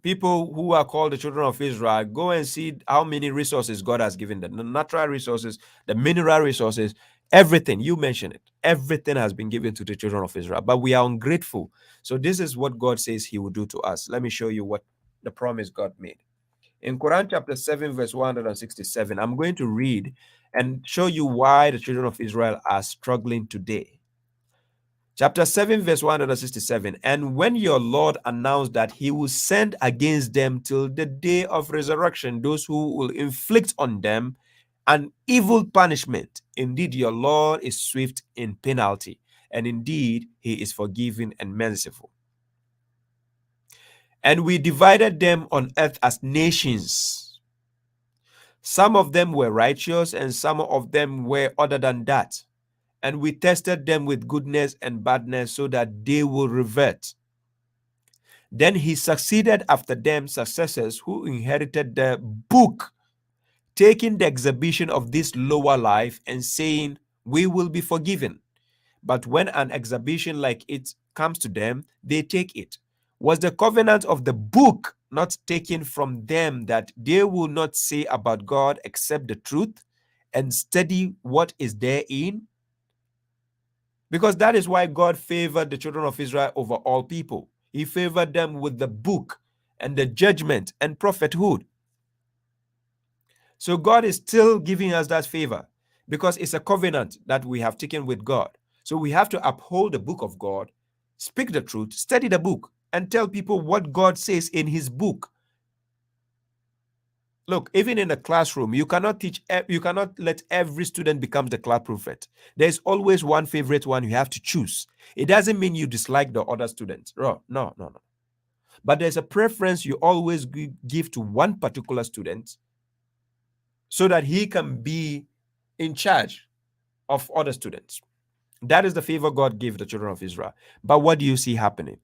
people who are called the children of Israel, go and see how many resources God has given them. The natural resources, the mineral resources, everything. You mentioned it. Everything has been given to the children of Israel, but we are ungrateful. So this is what God says he will do to us. Let me show you what the promise God made. In Quran chapter 7, verse 167, I'm going to read and show you why the children of Israel are struggling today. Chapter 7, verse 167. And when your Lord announced that he will send against them till the day of resurrection those who will inflict on them an evil punishment. Indeed, your Lord is swift in penalty, and indeed, he is forgiving and merciful. And we divided them on earth as nations. Some of them were righteous, and some of them were other than that. And we tested them with goodness and badness so that they will revert. Then he succeeded after them successors who inherited the book, taking the exhibition of this lower life and saying, we will be forgiven. But when an exhibition like it comes to them, they take it. Was the covenant of the book not taken from them that they will not say about God except the truth and study what is therein? Because that is why God favored the children of Israel over all people. He favored them with the book and the judgment and prophethood. So God is still giving us that favor because it's a covenant that we have taken with God. So we have to uphold the book of God, speak the truth, study the book, and tell people what God says in his book. Look, even in a classroom, you cannot let every student become the class prophet. There's always one favorite one you have to choose. It doesn't mean you dislike the other students. No. But there's a preference you always give to one particular student so that he can be in charge of other students. That is the favor God gave the children of Israel. But what do you see happening?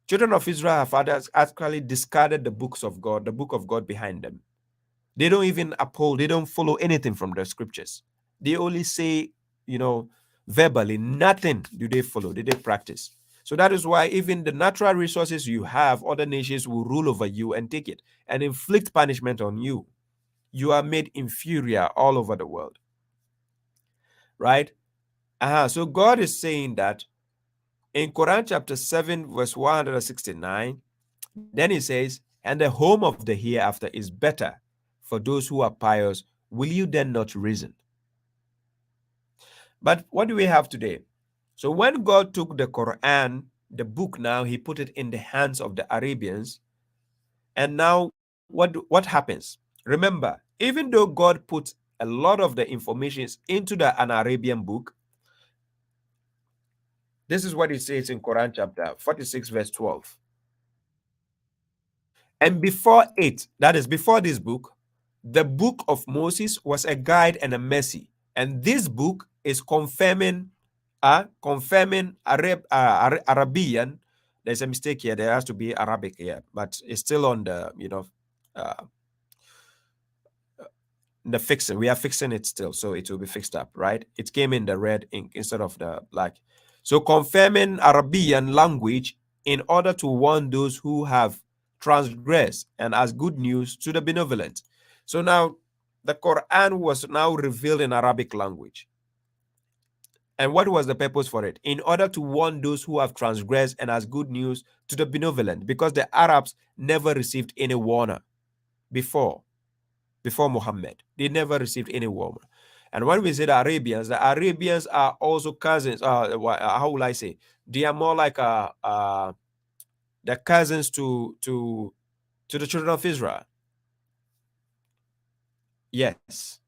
Children of Israel have actually discarded the books of God, the book of God behind them. They don't even uphold, they don't follow anything from the scriptures. They only say, verbally, nothing do they follow, they practice. So that is why even the natural resources you have, other nations will rule over you and take it and inflict punishment on you. You are made inferior all over the world. Right? So God is saying that in Quran chapter 7, verse 169, then he says, and the home of the hereafter is better for those who are pious. Will you then not reason? But what do we have today? So when God took the Quran, the book now, he put it in the hands of the Arabians. And now what happens? Remember, even though God put a lot of the information into an Arabian book, this is what it says in Quran chapter 46, verse 12. And before it, that is before this book, the book of Moses was a guide and a mercy. And this book is confirming Arabian. There's a mistake here. There has to be Arabic here, but it's still on the, the fixing. We are fixing it still, so it will be fixed up, right? It came in the red ink instead of the black. So confirming Arabian language in order to warn those who have transgressed and as good news to the benevolent. So now the Quran was now revealed in Arabic language. And what was the purpose for it? In order to warn those who have transgressed and as good news to the benevolent, because the Arabs never received any warner. before before Muhammad. They never received any woman. And when we say the Arabians are also cousins. How will I say? They are more like the cousins to the children of Israel. Yes.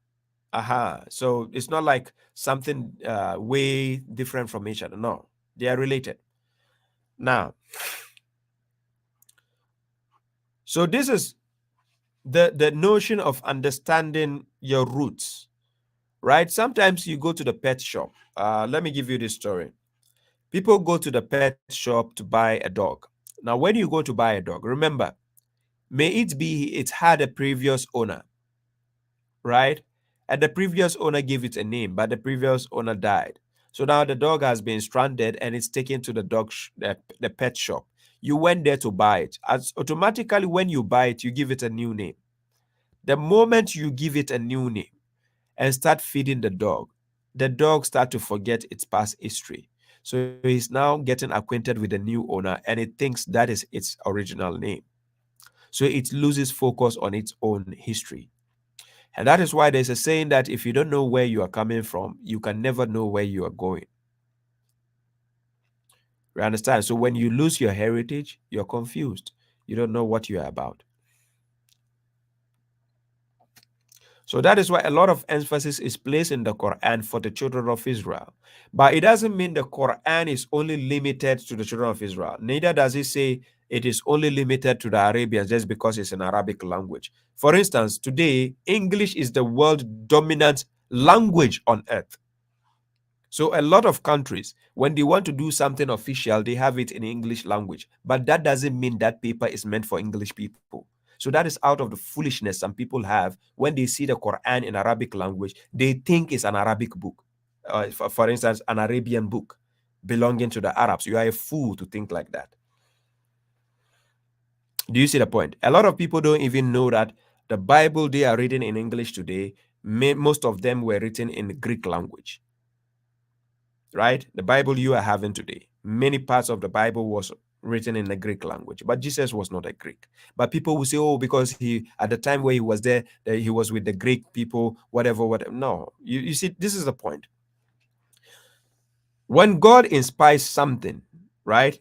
So it's not like something way different from each other. No, they are related. Now, so this is the notion of understanding your roots, right? Sometimes you go to the pet shop. Let me give you this story. People go to the pet shop to buy a dog. Now, when you go to buy a dog, remember, may it be it had a previous owner, right? And the previous owner gave it a name, but the previous owner died. So now the dog has been stranded and it's taken to the pet shop. You went there to buy it. As automatically, when you buy it, you give it a new name. The moment you give it a new name and start feeding the dog start to forget its past history. So he's now getting acquainted with the new owner and it thinks that is its original name. So it loses focus on its own history. And that is why there's a saying that if you don't know where you are coming from, you can never know where you are going. You understand? So when you lose your heritage, you're confused. You don't know what you are about. So that is why a lot of emphasis is placed in the Quran for the children of Israel. But it doesn't mean the Quran is only limited to the children of Israel. Neither does it say it is only limited to the Arabians just because it's an Arabic language. For instance, today, English is the world dominant language on earth. So a lot of countries, when they want to do something official, they have it in English language. But that doesn't mean that paper is meant for English people. So that is out of the foolishness some people have when they see the Quran in Arabic language. They think it's an Arabic book. For instance, an Arabian book belonging to the Arabs. You are a fool to think like that. Do you see the point? A lot of people don't even know that the Bible they are reading in English today, most of them were written in the Greek language. Right? The Bible you are having today, many parts of the Bible was written in the Greek language, but Jesus was not a Greek. But people will say, oh, because he, at the time where he was there, he was with the Greek people, whatever. No, you see, this is the point. When God inspires something, right?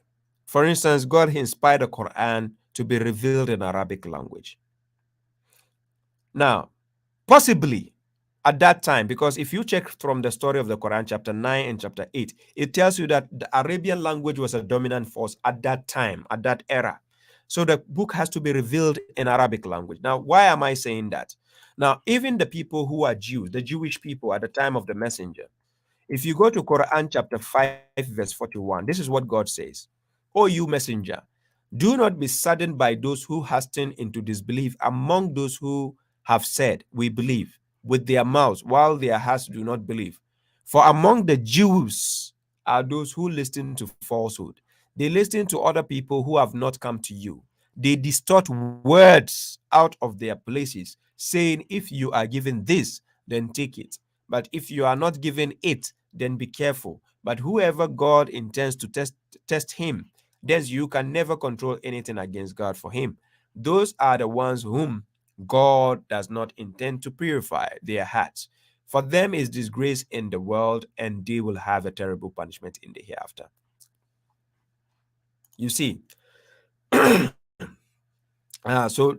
For instance, God inspired the Quran to be revealed in Arabic language. Now, possibly at that time, because if you check from the story of the Quran, chapter 9 and chapter 8, it tells you that the Arabian language was a dominant force at that time, at that era. So the book has to be revealed in Arabic language. Now, why am I saying that? Now, even the people who are Jews, the Jewish people at the time of the messenger, if you go to Quran chapter 5, verse 41, this is what God says. O you messenger, do not be saddened by those who hasten into disbelief among those who have said, we believe, with their mouths, while their hearts do not believe. For among the Jews are those who listen to falsehood. They listen to other people who have not come to you. They distort words out of their places, saying, if you are given this, then take it. But if you are not given it, then be careful. But whoever God intends to test him, thus you can never control anything against God for him. Those are the ones whom God does not intend to purify their hearts. For them is disgrace in the world, and they will have a terrible punishment in the hereafter. You see, so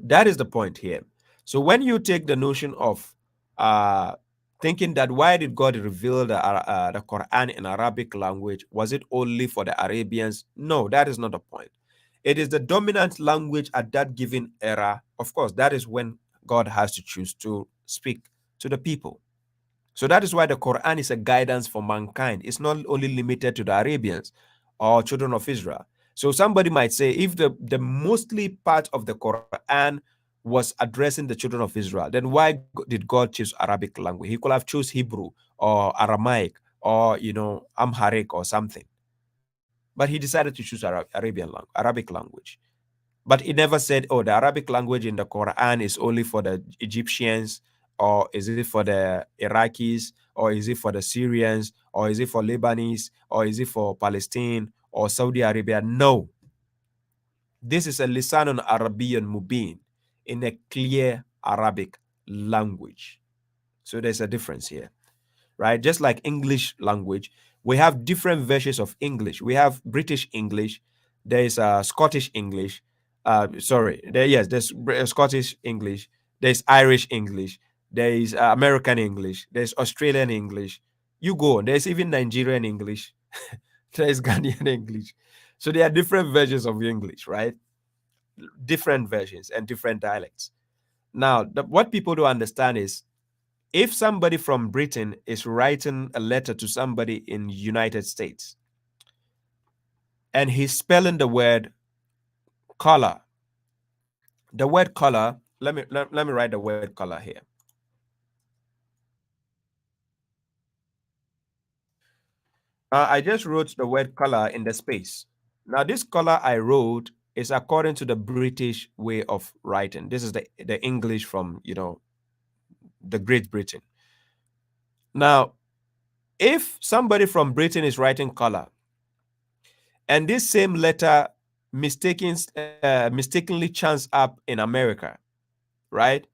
that is the point here. So when you take the notion of uh, thinking that why did God reveal the Quran in Arabic language? Was it only for the Arabians? No, that is not the point. It is the dominant language at that given era. Of course, that is when God has to choose to speak to the people. So that is why the Quran is a guidance for mankind. It's not only limited to the Arabians or children of Israel. So somebody might say, if the mostly part of the Quran was addressing the children of Israel, then why did God choose Arabic language? He could have chose Hebrew or Aramaic or Amharic or something. But he decided to choose Arabic language. But it never said, oh, the Arabic language in the Quran is only for the Egyptians, or is it for the Iraqis, or is it for the Syrians, or is it for Lebanese, or is it for Palestine or Saudi Arabia? No. This is a Lisanun Arabian Mubin. in a clear Arabic language. So there's a difference here, right? Just like English language, we have different versions of English. We have British English, there is Scottish English. There's Scottish English, there's Irish English, there is American English, there's Australian English. You go on. There's even Nigerian English, there's Ghanaian English. So there are different versions of English, right? Different versions and different dialects. Now, what people don't understand is if somebody from Britain is writing a letter to somebody in United States and he's spelling the word color, the word color, let me write the word color here. I just wrote the word color in the space. Now, this color I wrote is according to the British way of writing. This is the English from, the Great Britain. Now, if somebody from Britain is writing color, and this same letter mistakenly chance up in America, right?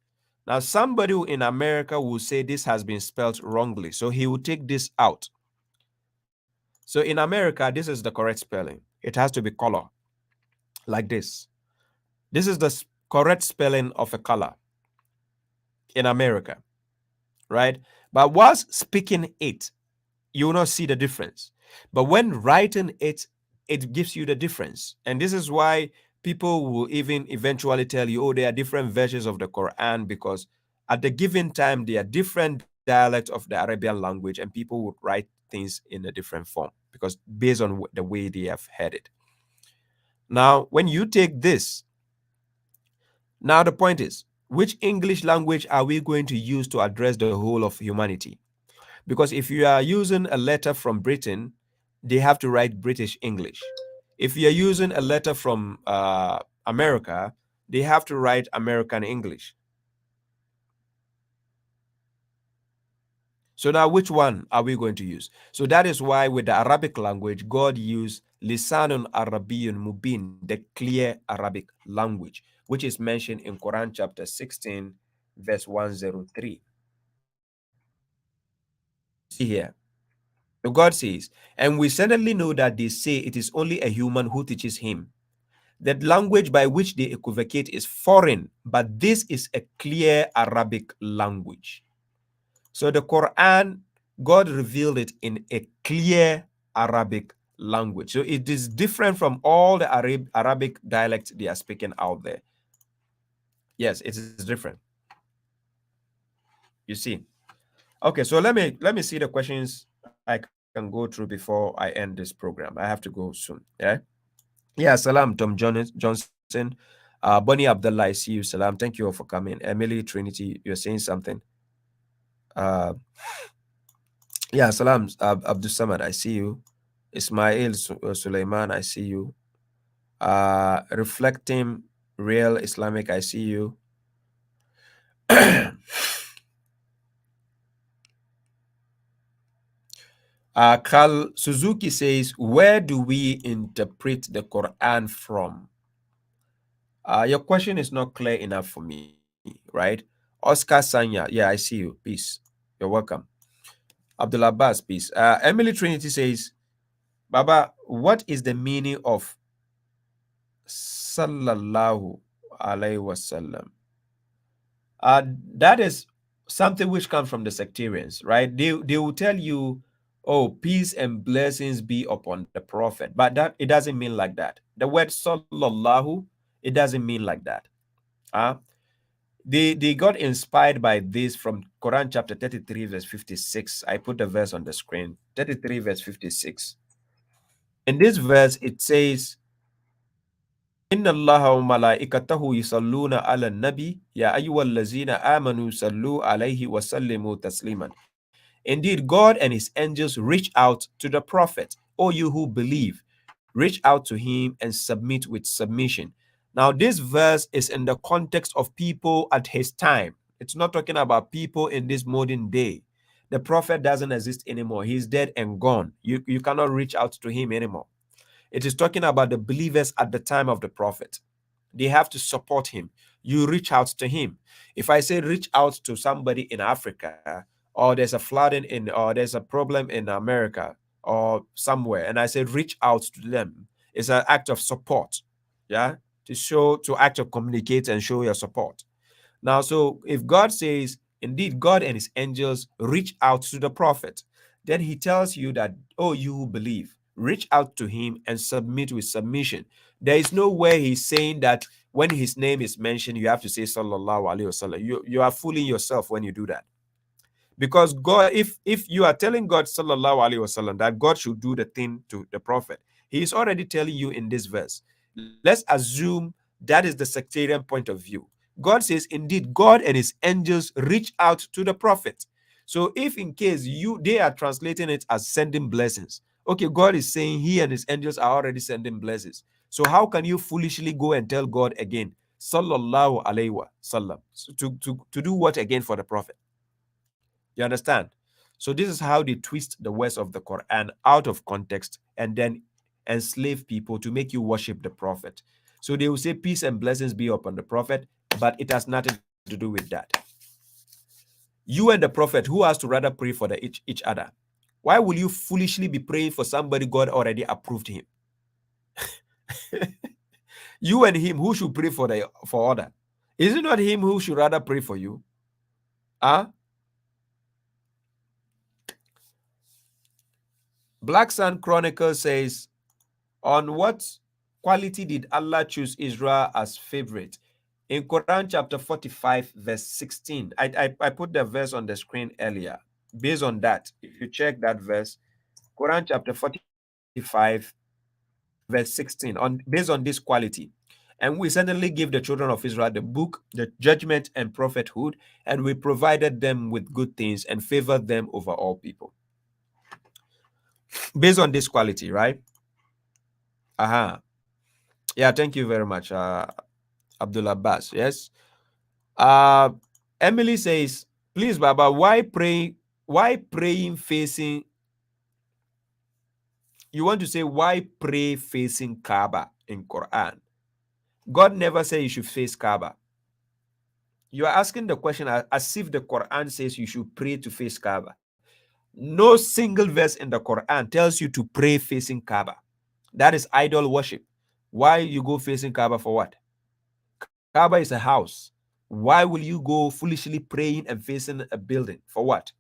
Now, somebody in America will say this has been spelled wrongly, so he will take this out. So in America, this is the correct spelling. It has to be color, like this. This is the correct spelling of a color in America, right? But whilst speaking it, you will not see the difference. But when writing it, it gives you the difference. And this is why people will even eventually tell you, oh, there are different versions of the Quran, because at the given time, there are different dialects of the Arabian language, and people would write things in a different form because based on the way they have heard it. Now, when you take this, now the point is, which English language are we going to use to address the whole of humanity? Because if you are using a letter from Britain, they have to write British English. If you're using a letter from America, they have to write American English. So now which one are we going to use? So that is why with the Arabic language, God used Lisanun Arabiyyun Mubin, the clear Arabic language, which is mentioned in Quran chapter 16, verse 103. You see here. So God says, and we certainly know that they say it is only a human who teaches him. That language by which they equivocate is foreign, but this is a clear Arabic language. So the Quran, God revealed it in a clear Arabic language. So it is different from all the Arabic dialects they are speaking out there. Yes, it is different. You see. Okay, so let me see the questions I can go through before I end this program. I have to go soon. Yeah, salam, Tom Johnson. Bonnie Abdullah, I see you. Salam. Thank you all for coming. Emily Trinity, you're saying something. Uh, yeah, salam, Abdul Samad, I see you. Ismail Suleiman, I see you. Reflecting Real Islamic, I see you. Carl Suzuki says, where do we interpret the Quran from? Your question is not clear enough for me, right? Oscar Sanya, yeah, I see you. Peace. You're welcome. Abdul Abbas, peace. Emily Trinity says, Baba, what is the meaning of Sallallahu Alaihi Wasallam? That is something which comes from the sectarians, right? They will tell you, oh, peace and blessings be upon the prophet, but that it doesn't mean like that. The word sallallahu, it doesn't mean like that. They got inspired by this from Quran chapter 33 verse 56. I put the verse on the screen. 33 verse 56. In this verse it says, Inna Allaha wa malaikatahu yusalluna ala nabi ya ayyuhallazina amanu sallu alayhi wa sallimu tasliman. Indeed, God and his angels reach out to the prophet. O you who believe, reach out to him and submit with submission. Now, this verse is in the context of people at his time. It's not talking about people in this modern day. The prophet doesn't exist anymore. He's dead and gone. You cannot reach out to him anymore. It is talking about the believers at the time of the prophet. They have to support him. you reach out to him. If I say reach out to somebody in Africa, or there's a flooding in, or there's a problem in America or somewhere, and I say reach out to them, it's an act of support. Yeah, to show, to act of communicate and show your support. Now, so if God says, indeed, God and his angels reach out to the prophet, then he tells you that, oh, you who believe, reach out to him and submit with submission. There is no way he's saying that when his name is mentioned, you have to say Sallallahu Alaihi Wasallam. You are fooling yourself when you do that. Because God, if you are telling God Sallallahu Alaihi Wasallam that God should do the thing to the prophet, he is already telling you in this verse. Let's assume that is the sectarian point of view. God says, indeed, God and his angels reach out to the prophet. So if in case they are translating it as sending blessings, okay, God is saying he and his angels are already sending blessings. So how can you foolishly go and tell God again, Sallallahu Alaihi Wasallam, to do what again for the prophet? You understand? So this is how they twist the words of the Quran out of context and then enslave people to make you worship the prophet. So they will say peace and blessings be upon the prophet, but it has nothing to do with that. You and the prophet, who has to rather pray for each other? Why will you foolishly be praying for somebody God already approved him? You and him, who should pray for other? Is it not him who should rather pray for you? Huh? Black Sun Chronicle says, on what quality did Allah choose Israel as favorite? In Quran chapter 45, verse 16, I put the verse on the screen earlier. Based on that, if you check that verse, Quran chapter 45, verse 16, based on this quality, and we suddenly give the children of Israel the book, the judgment, and prophethood, and we provided them with good things and favored them over all people. Based on this quality, right? Aha. Yeah, thank you very much, Abdul Abbas. Yes. Uh, Emily says, please, Baba, why pray? Why praying facing? You want to say why pray facing Kaaba in Quran? God never said you should face Kaaba. You are asking the question as if the Quran says you should pray to face Kaaba. No single verse in the Quran tells you to pray facing Kaaba. That is idol worship. Why you go facing Kaaba for what? Kaaba is a house. Why will you go foolishly praying and facing a building? For what?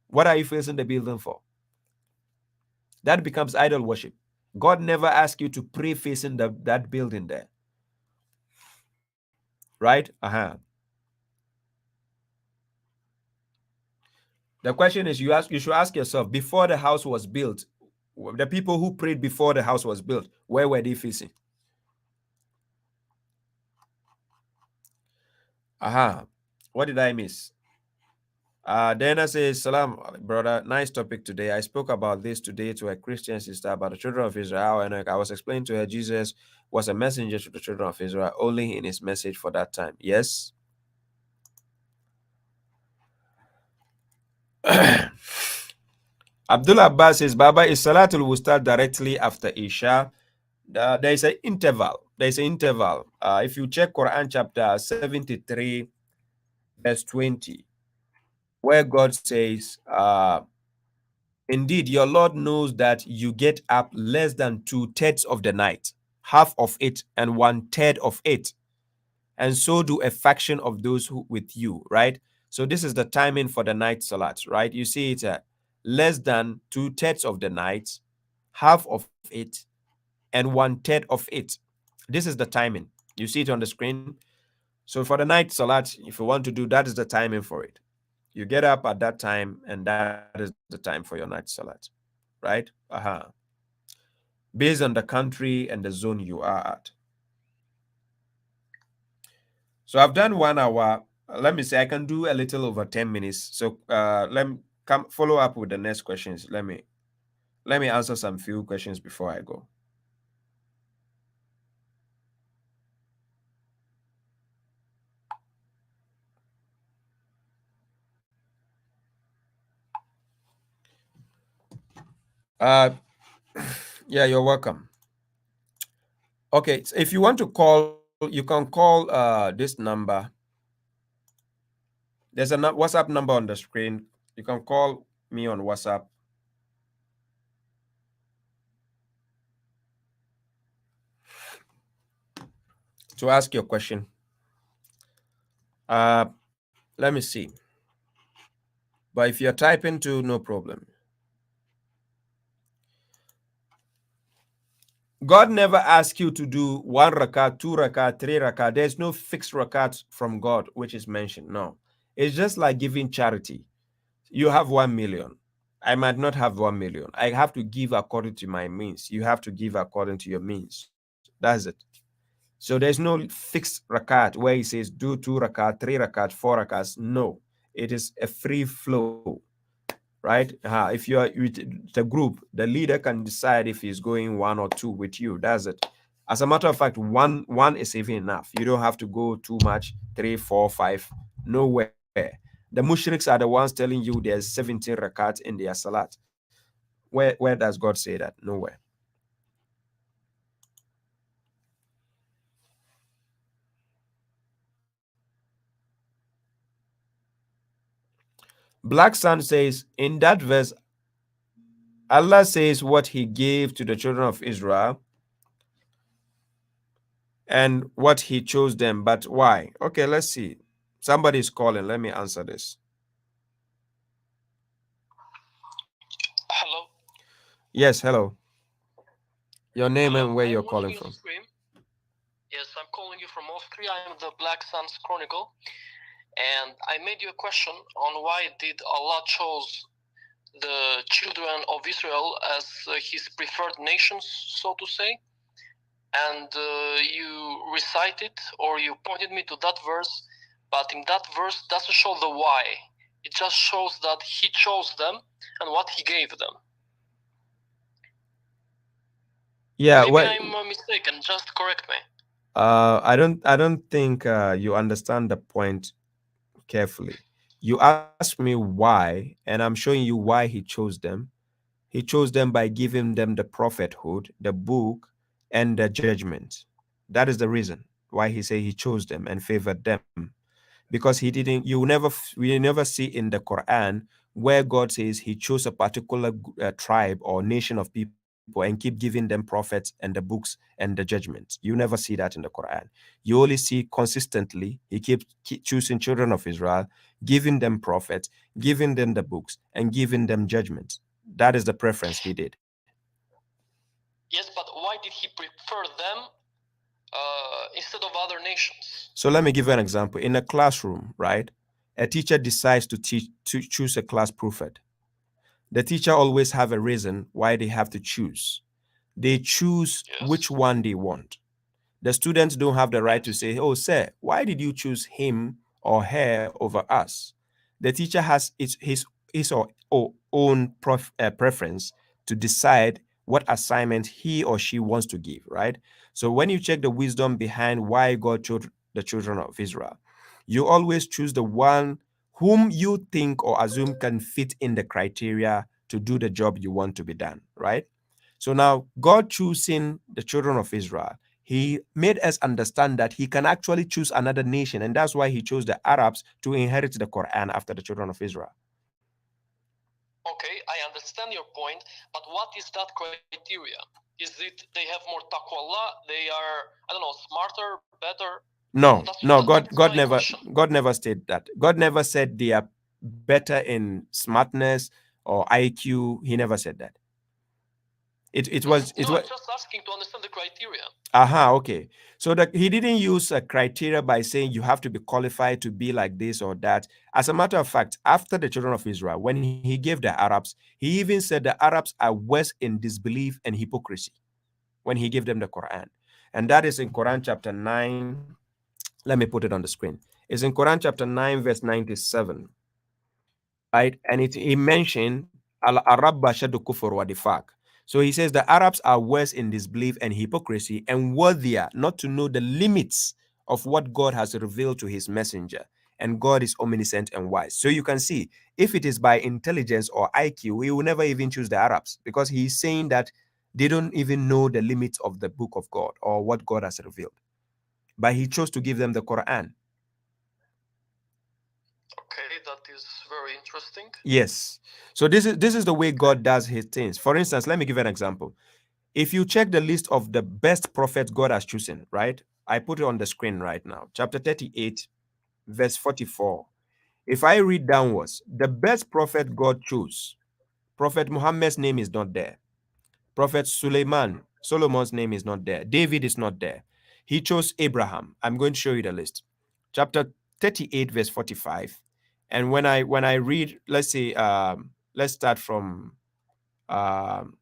What are you facing the building for? That becomes idol worship. God never asked you to pray facing that building there. Right? The question is, you should ask yourself, before the house was built, the people who prayed before the house was built, where were they facing? What did I miss? Dana says, Salam, brother. Nice topic today. I spoke about this today to a Christian sister about the children of Israel, and I was explaining to her Jesus was a messenger to the children of Israel only in his message for that time. Yes. Abdullah Abbas says, Baba, is Salatul Wusta directly after Isha? There is an interval. There is an interval. If you check Quran chapter 73, verse 20, where God says, indeed, your Lord knows that you get up less than 2/3 of the night, half of it and 1/3 of it, and so do a faction of those who with you, right? So this is the timing for the night salat, right? You see it's less than 2/3 of the night, half of it, and 1/3 of it. This is the timing. You see it on the screen. So for the night salat, if you want to do, that is the timing for it. You get up at that time, and that is the time for your night salat, right? Based on the country and the zone you are at. So I've done 1 hour. Let me say I can do a little over 10 minutes. So let me come follow up with the next questions. Let me answer some few questions before I go. Uh, yeah, you're welcome. Okay, so if you want to call this number. There's a WhatsApp number on the screen. You can call me on WhatsApp to ask your question. Uh, Let me see. But if you're typing too, no problem. God never asks you to do 1 rakat, 2 rakat, 3 rakat. There's no fixed rakat from God which is mentioned. No. It's just like giving charity. You have 1 million. I might not have 1 million. I have to give according to my means. You have to give according to your means. That's it. So there's no fixed rakat where he says do 2 rakat, 3 rakat, 4 rakats. No. It is a free flow, right? If you are with the group, the leader can decide if he's going 1 or 2 with you. That's it. As a matter of fact, one is even enough. You don't have to go too much, 3, 4, 5, nowhere. The mushriks are the ones telling you there's 17 rakats in their salat. Where does God say that? Nowhere. Black Sun says in that verse, Allah says what he gave to the children of Israel and what he chose them. But why? Okay, let's see. Somebody's calling. Let me answer this. Hello. Yes, hello. Your name Hello. and where I'm you're watching calling your from. stream. Yes, I'm calling you from Austria. I'm the Black Suns Chronicle, and I made you a question on why did Allah chose the children of Israel as His preferred nations, so to say, and you recited or you pointed me to that verse, but in that verse doesn't show the why. It just shows that He chose them and what He gave them. Yeah, Maybe well, I'm mistaken. Just correct me. I don't think you understand the point carefully. You asked me why, and I'm showing you why he chose them. He chose them by giving them the prophethood, the book, and the judgment. That is the reason why he said he chose them and favored them. Because he didn't, we never see in the Quran where God says he chose a particular tribe or nation of people and keep giving them prophets and the books and the judgments. You never see that in the Quran. You only see consistently he keep choosing children of Israel, giving them prophets, giving them the books, and giving them judgments. That is the preference he did. Yes, but why did he prefer them instead of other nations? So let me give you an example. In a classroom, right? A teacher decides to choose a class prophet. The teacher always have a reason why they have to choose. They choose which Yes. one they want. The students don't have the right to say, "Oh, sir, why did you choose him or her over us?" The teacher has his or own preference to decide what assignment he or she wants to give, right? So when you check the wisdom behind why God chose the children of Israel, you always choose the one whom you think or assume can fit in the criteria to do the job you want to be done, right? So now, God choosing the children of Israel, he made us understand that he can actually choose another nation. And that's why he chose the Arabs to inherit the Quran after the children of Israel. Okay, I understand your point, but what is that criteria? Is it they have more taqwa? They are, I don't know, smarter, better? No, no, God, That's my question. God never said that. God never said they are better in smartness or IQ. He never said that. It No, was. I'm just asking to understand the criteria. Aha, okay. So that he didn't use a criteria by saying you have to be qualified to be like this or that. As a matter of fact, after the children of Israel, when he gave the Arabs, he even said the Arabs are worse in disbelief and hypocrisy when he gave them the Quran. And that is in Quran chapter 9. Let me put it on the screen. It's in Quran chapter 9, verse 97, right? And he mentioned al Arab bashadu kufur wa difaq. So he says the Arabs are worse in disbelief and hypocrisy and worthier not to know the limits of what God has revealed to his messenger. And God is omniscient and wise. So you can see if it is by intelligence or IQ, he will never even choose the Arabs because he's saying that they don't even know the limits of the book of God or what God has revealed. but he chose to give them the Quran. Okay, that is very interesting. Yes. So this is the way God does his things. For instance, let me give an example. If you check the list of the best prophets God has chosen, right? I put it on the screen right now. Chapter 38, verse 44. If I read downwards, the best prophet God chose, Prophet Muhammad's name is not there. Prophet Suleiman, Solomon's name is not there. David is not there. He chose Abraham. I'm going to show you the list. Chapter 38, verse 45. And when I read, let's say, let's start from um,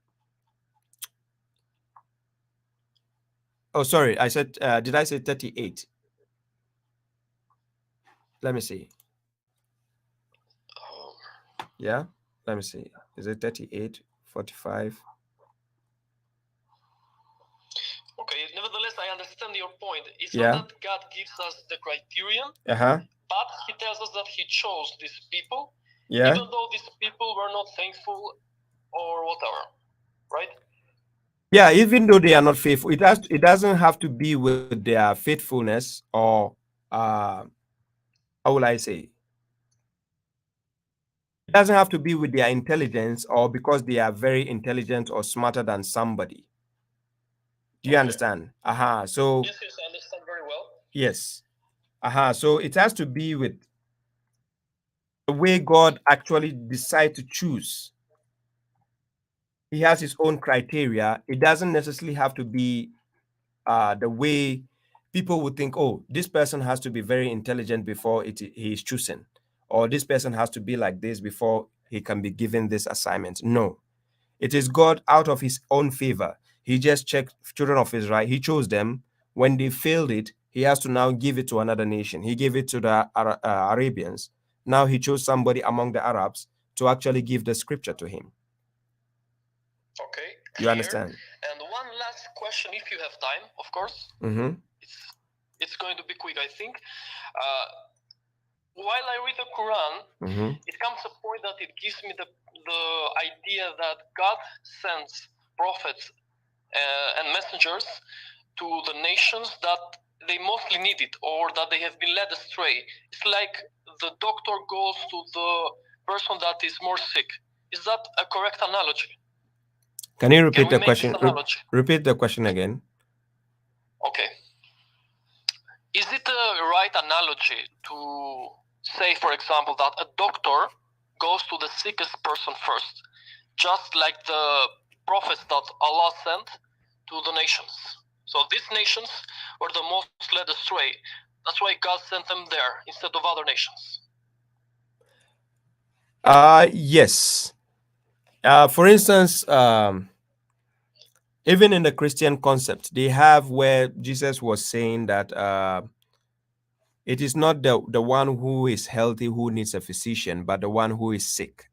oh, sorry, I said, did I say 38? Let me see. Yeah, let me see. Is it 38, 45? Okay, nevertheless, I understand your point. It's Yeah. not that God gives us the criterion, Uh-huh. but He tells us that He chose these people, Yeah. even though these people were not thankful or whatever, right? Yeah, even though they are not faithful, it doesn't have to be with their faithfulness or how will I say? It doesn't have to be with their intelligence or because they are very intelligent or smarter than somebody. Do you Okay. understand? Aha. So Yes, yes, I understand very well. yes. Aha. So it has to be with the way God actually decide to choose. He has his own criteria. It doesn't necessarily have to be the way people would think, oh, this person has to be very intelligent before he is chosen, or this person has to be like this before he can be given this assignment. No, it is God out of his own favor. He just checked children of Israel. He chose them. When they failed it, he has to now give it to another nation. He gave it to the Arabians. Now he chose somebody among the Arabs to actually give the scripture to him. Okay, you understand? And one last question, if you have time, of course. Mm-hmm. It's going to be quick, I think. While I read the Quran, it comes a point that it gives me the idea that God sends prophets and messengers to the nations that they mostly need it or that they have been led astray. It's like the doctor goes to the person that is more sick. Is that a correct analogy? Can you repeat the question? Repeat the question again. Okay. Is it a right analogy to say, for example, that a doctor goes to the sickest person first, just like the prophets that Allah sent to the nations? So these nations were the most led astray. That's why God sent them there instead of other nations. Yes. For instance, even in the Christian concept, they have where Jesus was saying that it is not the one who is healthy who needs a physician, but the one who is sick.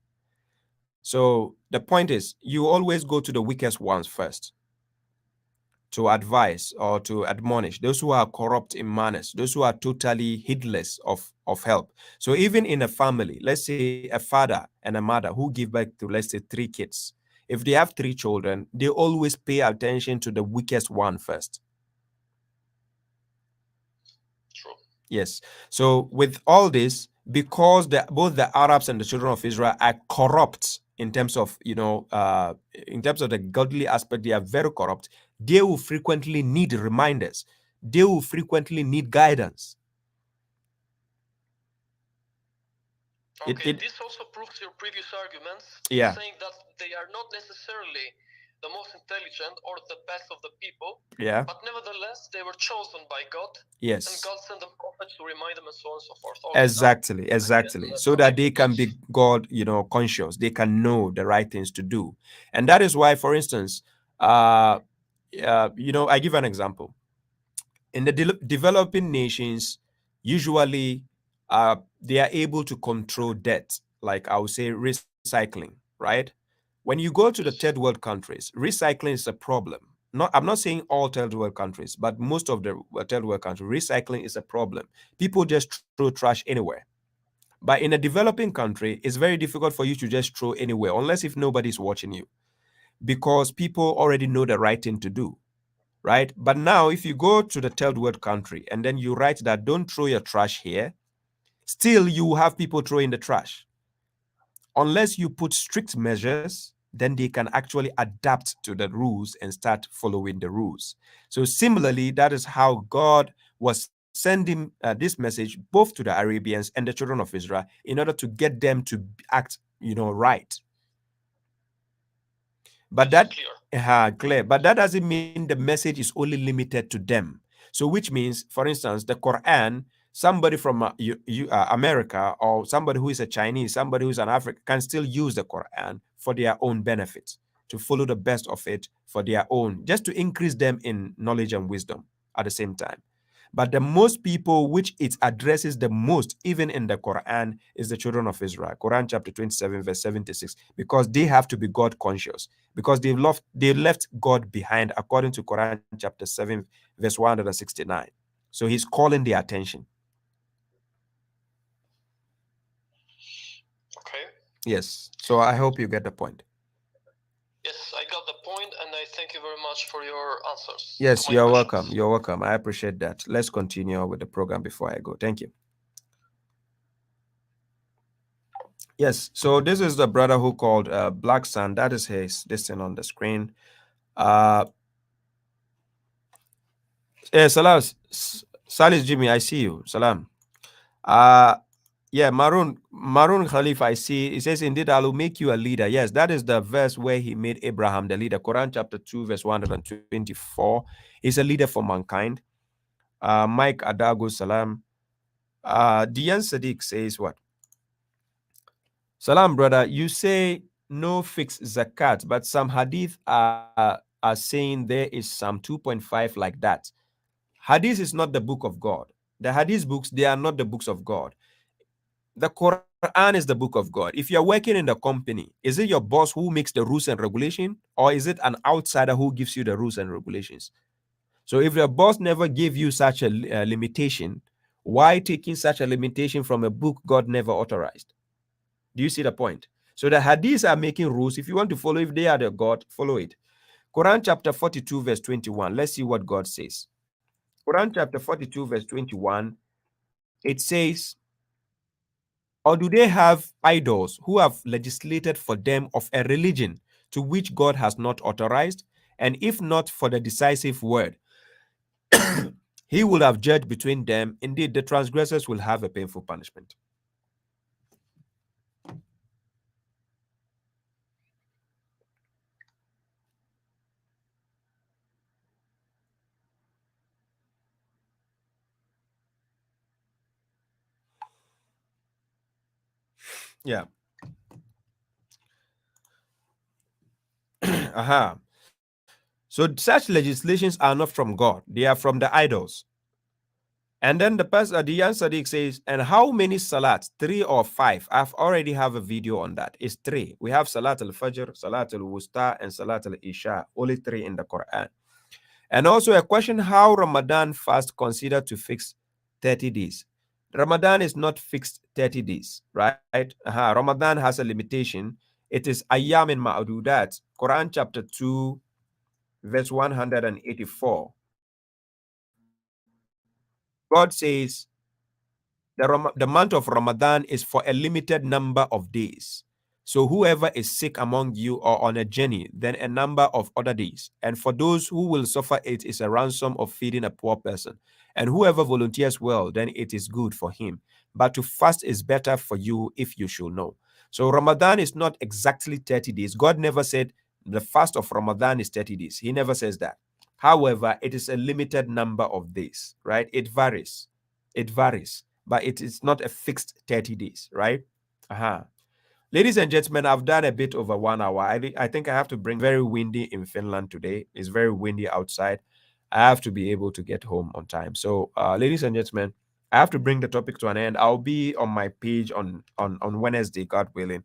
So the point is, you always go to the weakest ones first to advise or to admonish those who are corrupt in manners, those who are totally heedless of help. So even in a family, let's say a father and a mother who give birth to, let's say, 3 kids, if they have 3 children, they always pay attention to the weakest one first. True. Yes. So with all this, because both the Arabs and the children of Israel are corrupt in terms of, in terms of the godly aspect, they are very corrupt. They will frequently need reminders. They will frequently need guidance. Okay, this also proves your previous arguments, saying that they are not necessarily the most intelligent or the best of the people, but nevertheless, they were chosen by God, and God sent them prophets to remind them and so on and so forth. Okay, exactly. So that they can be God, conscious. They can know the right things to do. And that is why, for instance, I give an example. In the developing nations, usually they are able to control debt, like I would say recycling, right? When you go to the third world countries, recycling is a problem. I'm not saying all third world countries, but most of the third world countries, recycling is a problem. People just throw trash anywhere. But in a developing country, it's very difficult for you to just throw anywhere, unless if nobody's watching you, because people already know the right thing to do. right? But now, if you go to the third world country and then you write that don't throw your trash here, still you have people throwing the trash. Unless you put strict measures, then they can actually adapt to the rules and start following the rules. So, similarly, that is how God was sending this message both to the Arabians and the children of Israel in order to get them to act, right. But Yes, that clear. clear. But that doesn't mean the message is only limited to them. So, which means, for instance, the Quran, somebody from America or somebody who is a Chinese, somebody who is an African can still use the Quran for their own benefit, to follow the best of it for their own, just to increase them in knowledge and wisdom at the same time. But the most people which it addresses the most, even in the Quran, is the children of Israel. Quran chapter 27, verse 76, because they have to be God conscious, because they left God behind, according to Quran chapter 7, verse 169. So he's calling their attention. Okay. Yes. So I hope you get the point. Yes, I got the point, and I thank you very much for your answers Yes, to my you're welcome. questions. You're welcome. I appreciate that. Let's continue with the program before I go. Thank you. Yes. So this is the brother who called Black Sun. That is his this thing on the screen. Uh, Salam, Salis Jimmy, I see you. Salam. Uh, yeah, Maroon Khalif, I see. It says, indeed, I will make you a leader. Yes, that is the verse where he made Abraham the leader. Quran chapter 2, verse 124. He's a leader for mankind. Mike Adago, salam. Dian Sadiq says what? Salam, brother. You say no fixed zakat, but some hadith are saying there is some 2.5 like that. Hadith is not the book of God. The hadith books, they are not the books of God. The Quran is the book of God. If you're working in the company, is it your boss who makes the rules and regulation, or is it an outsider who gives you the rules and regulations? So if your boss never gave you such a limitation, why taking such a limitation from a book God never authorized? Do you see the point? So the hadiths are making rules. If you want to follow, if they are the God, follow it. Quran chapter 42, verse 21. Let's see what God says. Quran chapter 42, verse 21. It says, or do they have idols who have legislated for them of a religion to which God has not authorized? And if not for the decisive word, he will have judged between them. Indeed, the transgressors will have a painful punishment. Yeah. Aha. So such legislations are not from God, they are from the idols. And then the Sadiq says, and how many salats? 3 or 5? I've already have a video on that. It's 3. We have Salat al-Fajr, Salat al-Wusta, and Salat al-Isha. Only 3 in the Quran. And also a question, how Ramadan fast considered to fix 30 days? Ramadan is not fixed 30 days, right? Ramadan has a limitation. It is ayyam in ma'adudat. Quran chapter 2, verse 184. God says, the month of Ramadan is for a limited number of days. So whoever is sick among you or on a journey, then a number of other days. And for those who will suffer, it is a ransom of feeding a poor person. And whoever volunteers well, then it is good for him. But to fast is better for you if you should know. So Ramadan is not exactly 30 days. God never said the fast of Ramadan is 30 days. He never says that. However, it is a limited number of days, right? It varies. It varies, but it is not a fixed 30 days, right? Ladies and gentlemen, I've done a bit over 1 hour. I think I have to bring very windy in Finland today. It's very windy outside. I have to be able to get home on time. So, ladies and gentlemen, I have to bring the topic to an end. I'll be on my page on Wednesday, God willing.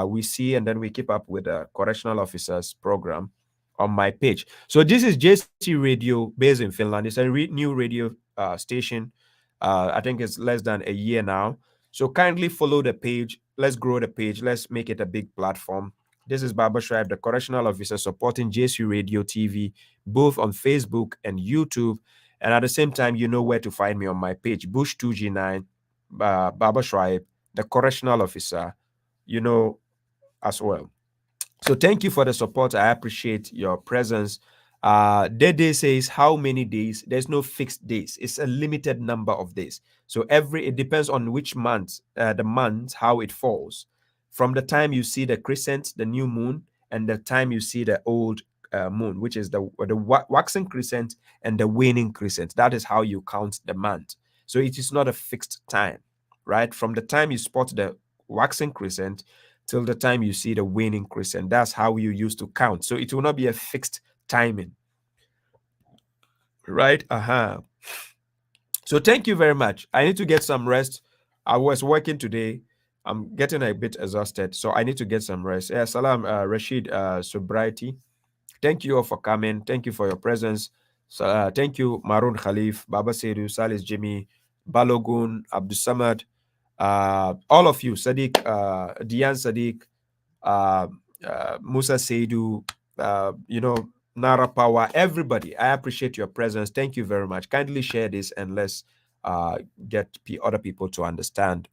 We see and then we keep up with the correctional officers program on my page. So this is JC Radio based in Finland. It's a new radio station. I think it's less than a year now. So kindly follow the page. Let's grow the page. Let's make it a big platform. This is Baba Shraib, the correctional officer supporting JC Radio TV, both on Facebook and YouTube. And at the same time, you know where to find me on my page, Bush2G9, Baba Shraib, the correctional officer, you know, as well. So thank you for the support. I appreciate your presence. Dede says how many days? There's no fixed days. It's a limited number of days. So it depends on which month, the month, how it falls. From the time you see the crescent, the new moon, and the time you see the old moon, which is the waxing crescent and the waning crescent. That is how you count the month. So it is not a fixed time, right? From the time you spot the waxing crescent till the time you see the waning crescent. That's how you used to count. So it will not be a fixed timing, right? So thank you very much. I need to get some rest. I was working today. I'm getting a bit exhausted, so I need to get some rest. Yeah, salam, Rashid, Sobriety. Thank you all for coming. Thank you for your presence. So, thank you, Marun Khalif, Baba Sedu, Salis Jimmy, Balogun, Abdusamad, all of you, Sadiq, Dian Sadiq, uh, Musa Seidu, Nara Power, everybody. I appreciate your presence. Thank you very much. Kindly share this and let's get other people to understand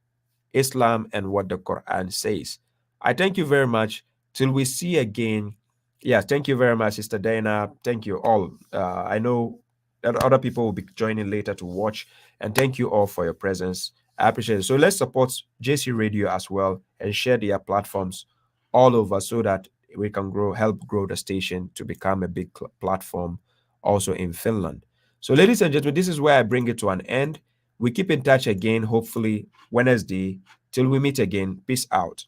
Islam and what the Quran says. I thank you very much. Till we see again. Yes, thank you very much, Sister Dana. Thank you all. I know that other people will be joining later to watch. And thank you all for your presence. I appreciate it. So let's support JC Radio as well and share their platforms all over so that we can help grow the station to become a big platform also in Finland. So, ladies and gentlemen, this is where I bring it to an end. We keep in touch again, hopefully Wednesday. Till we meet again. Peace out.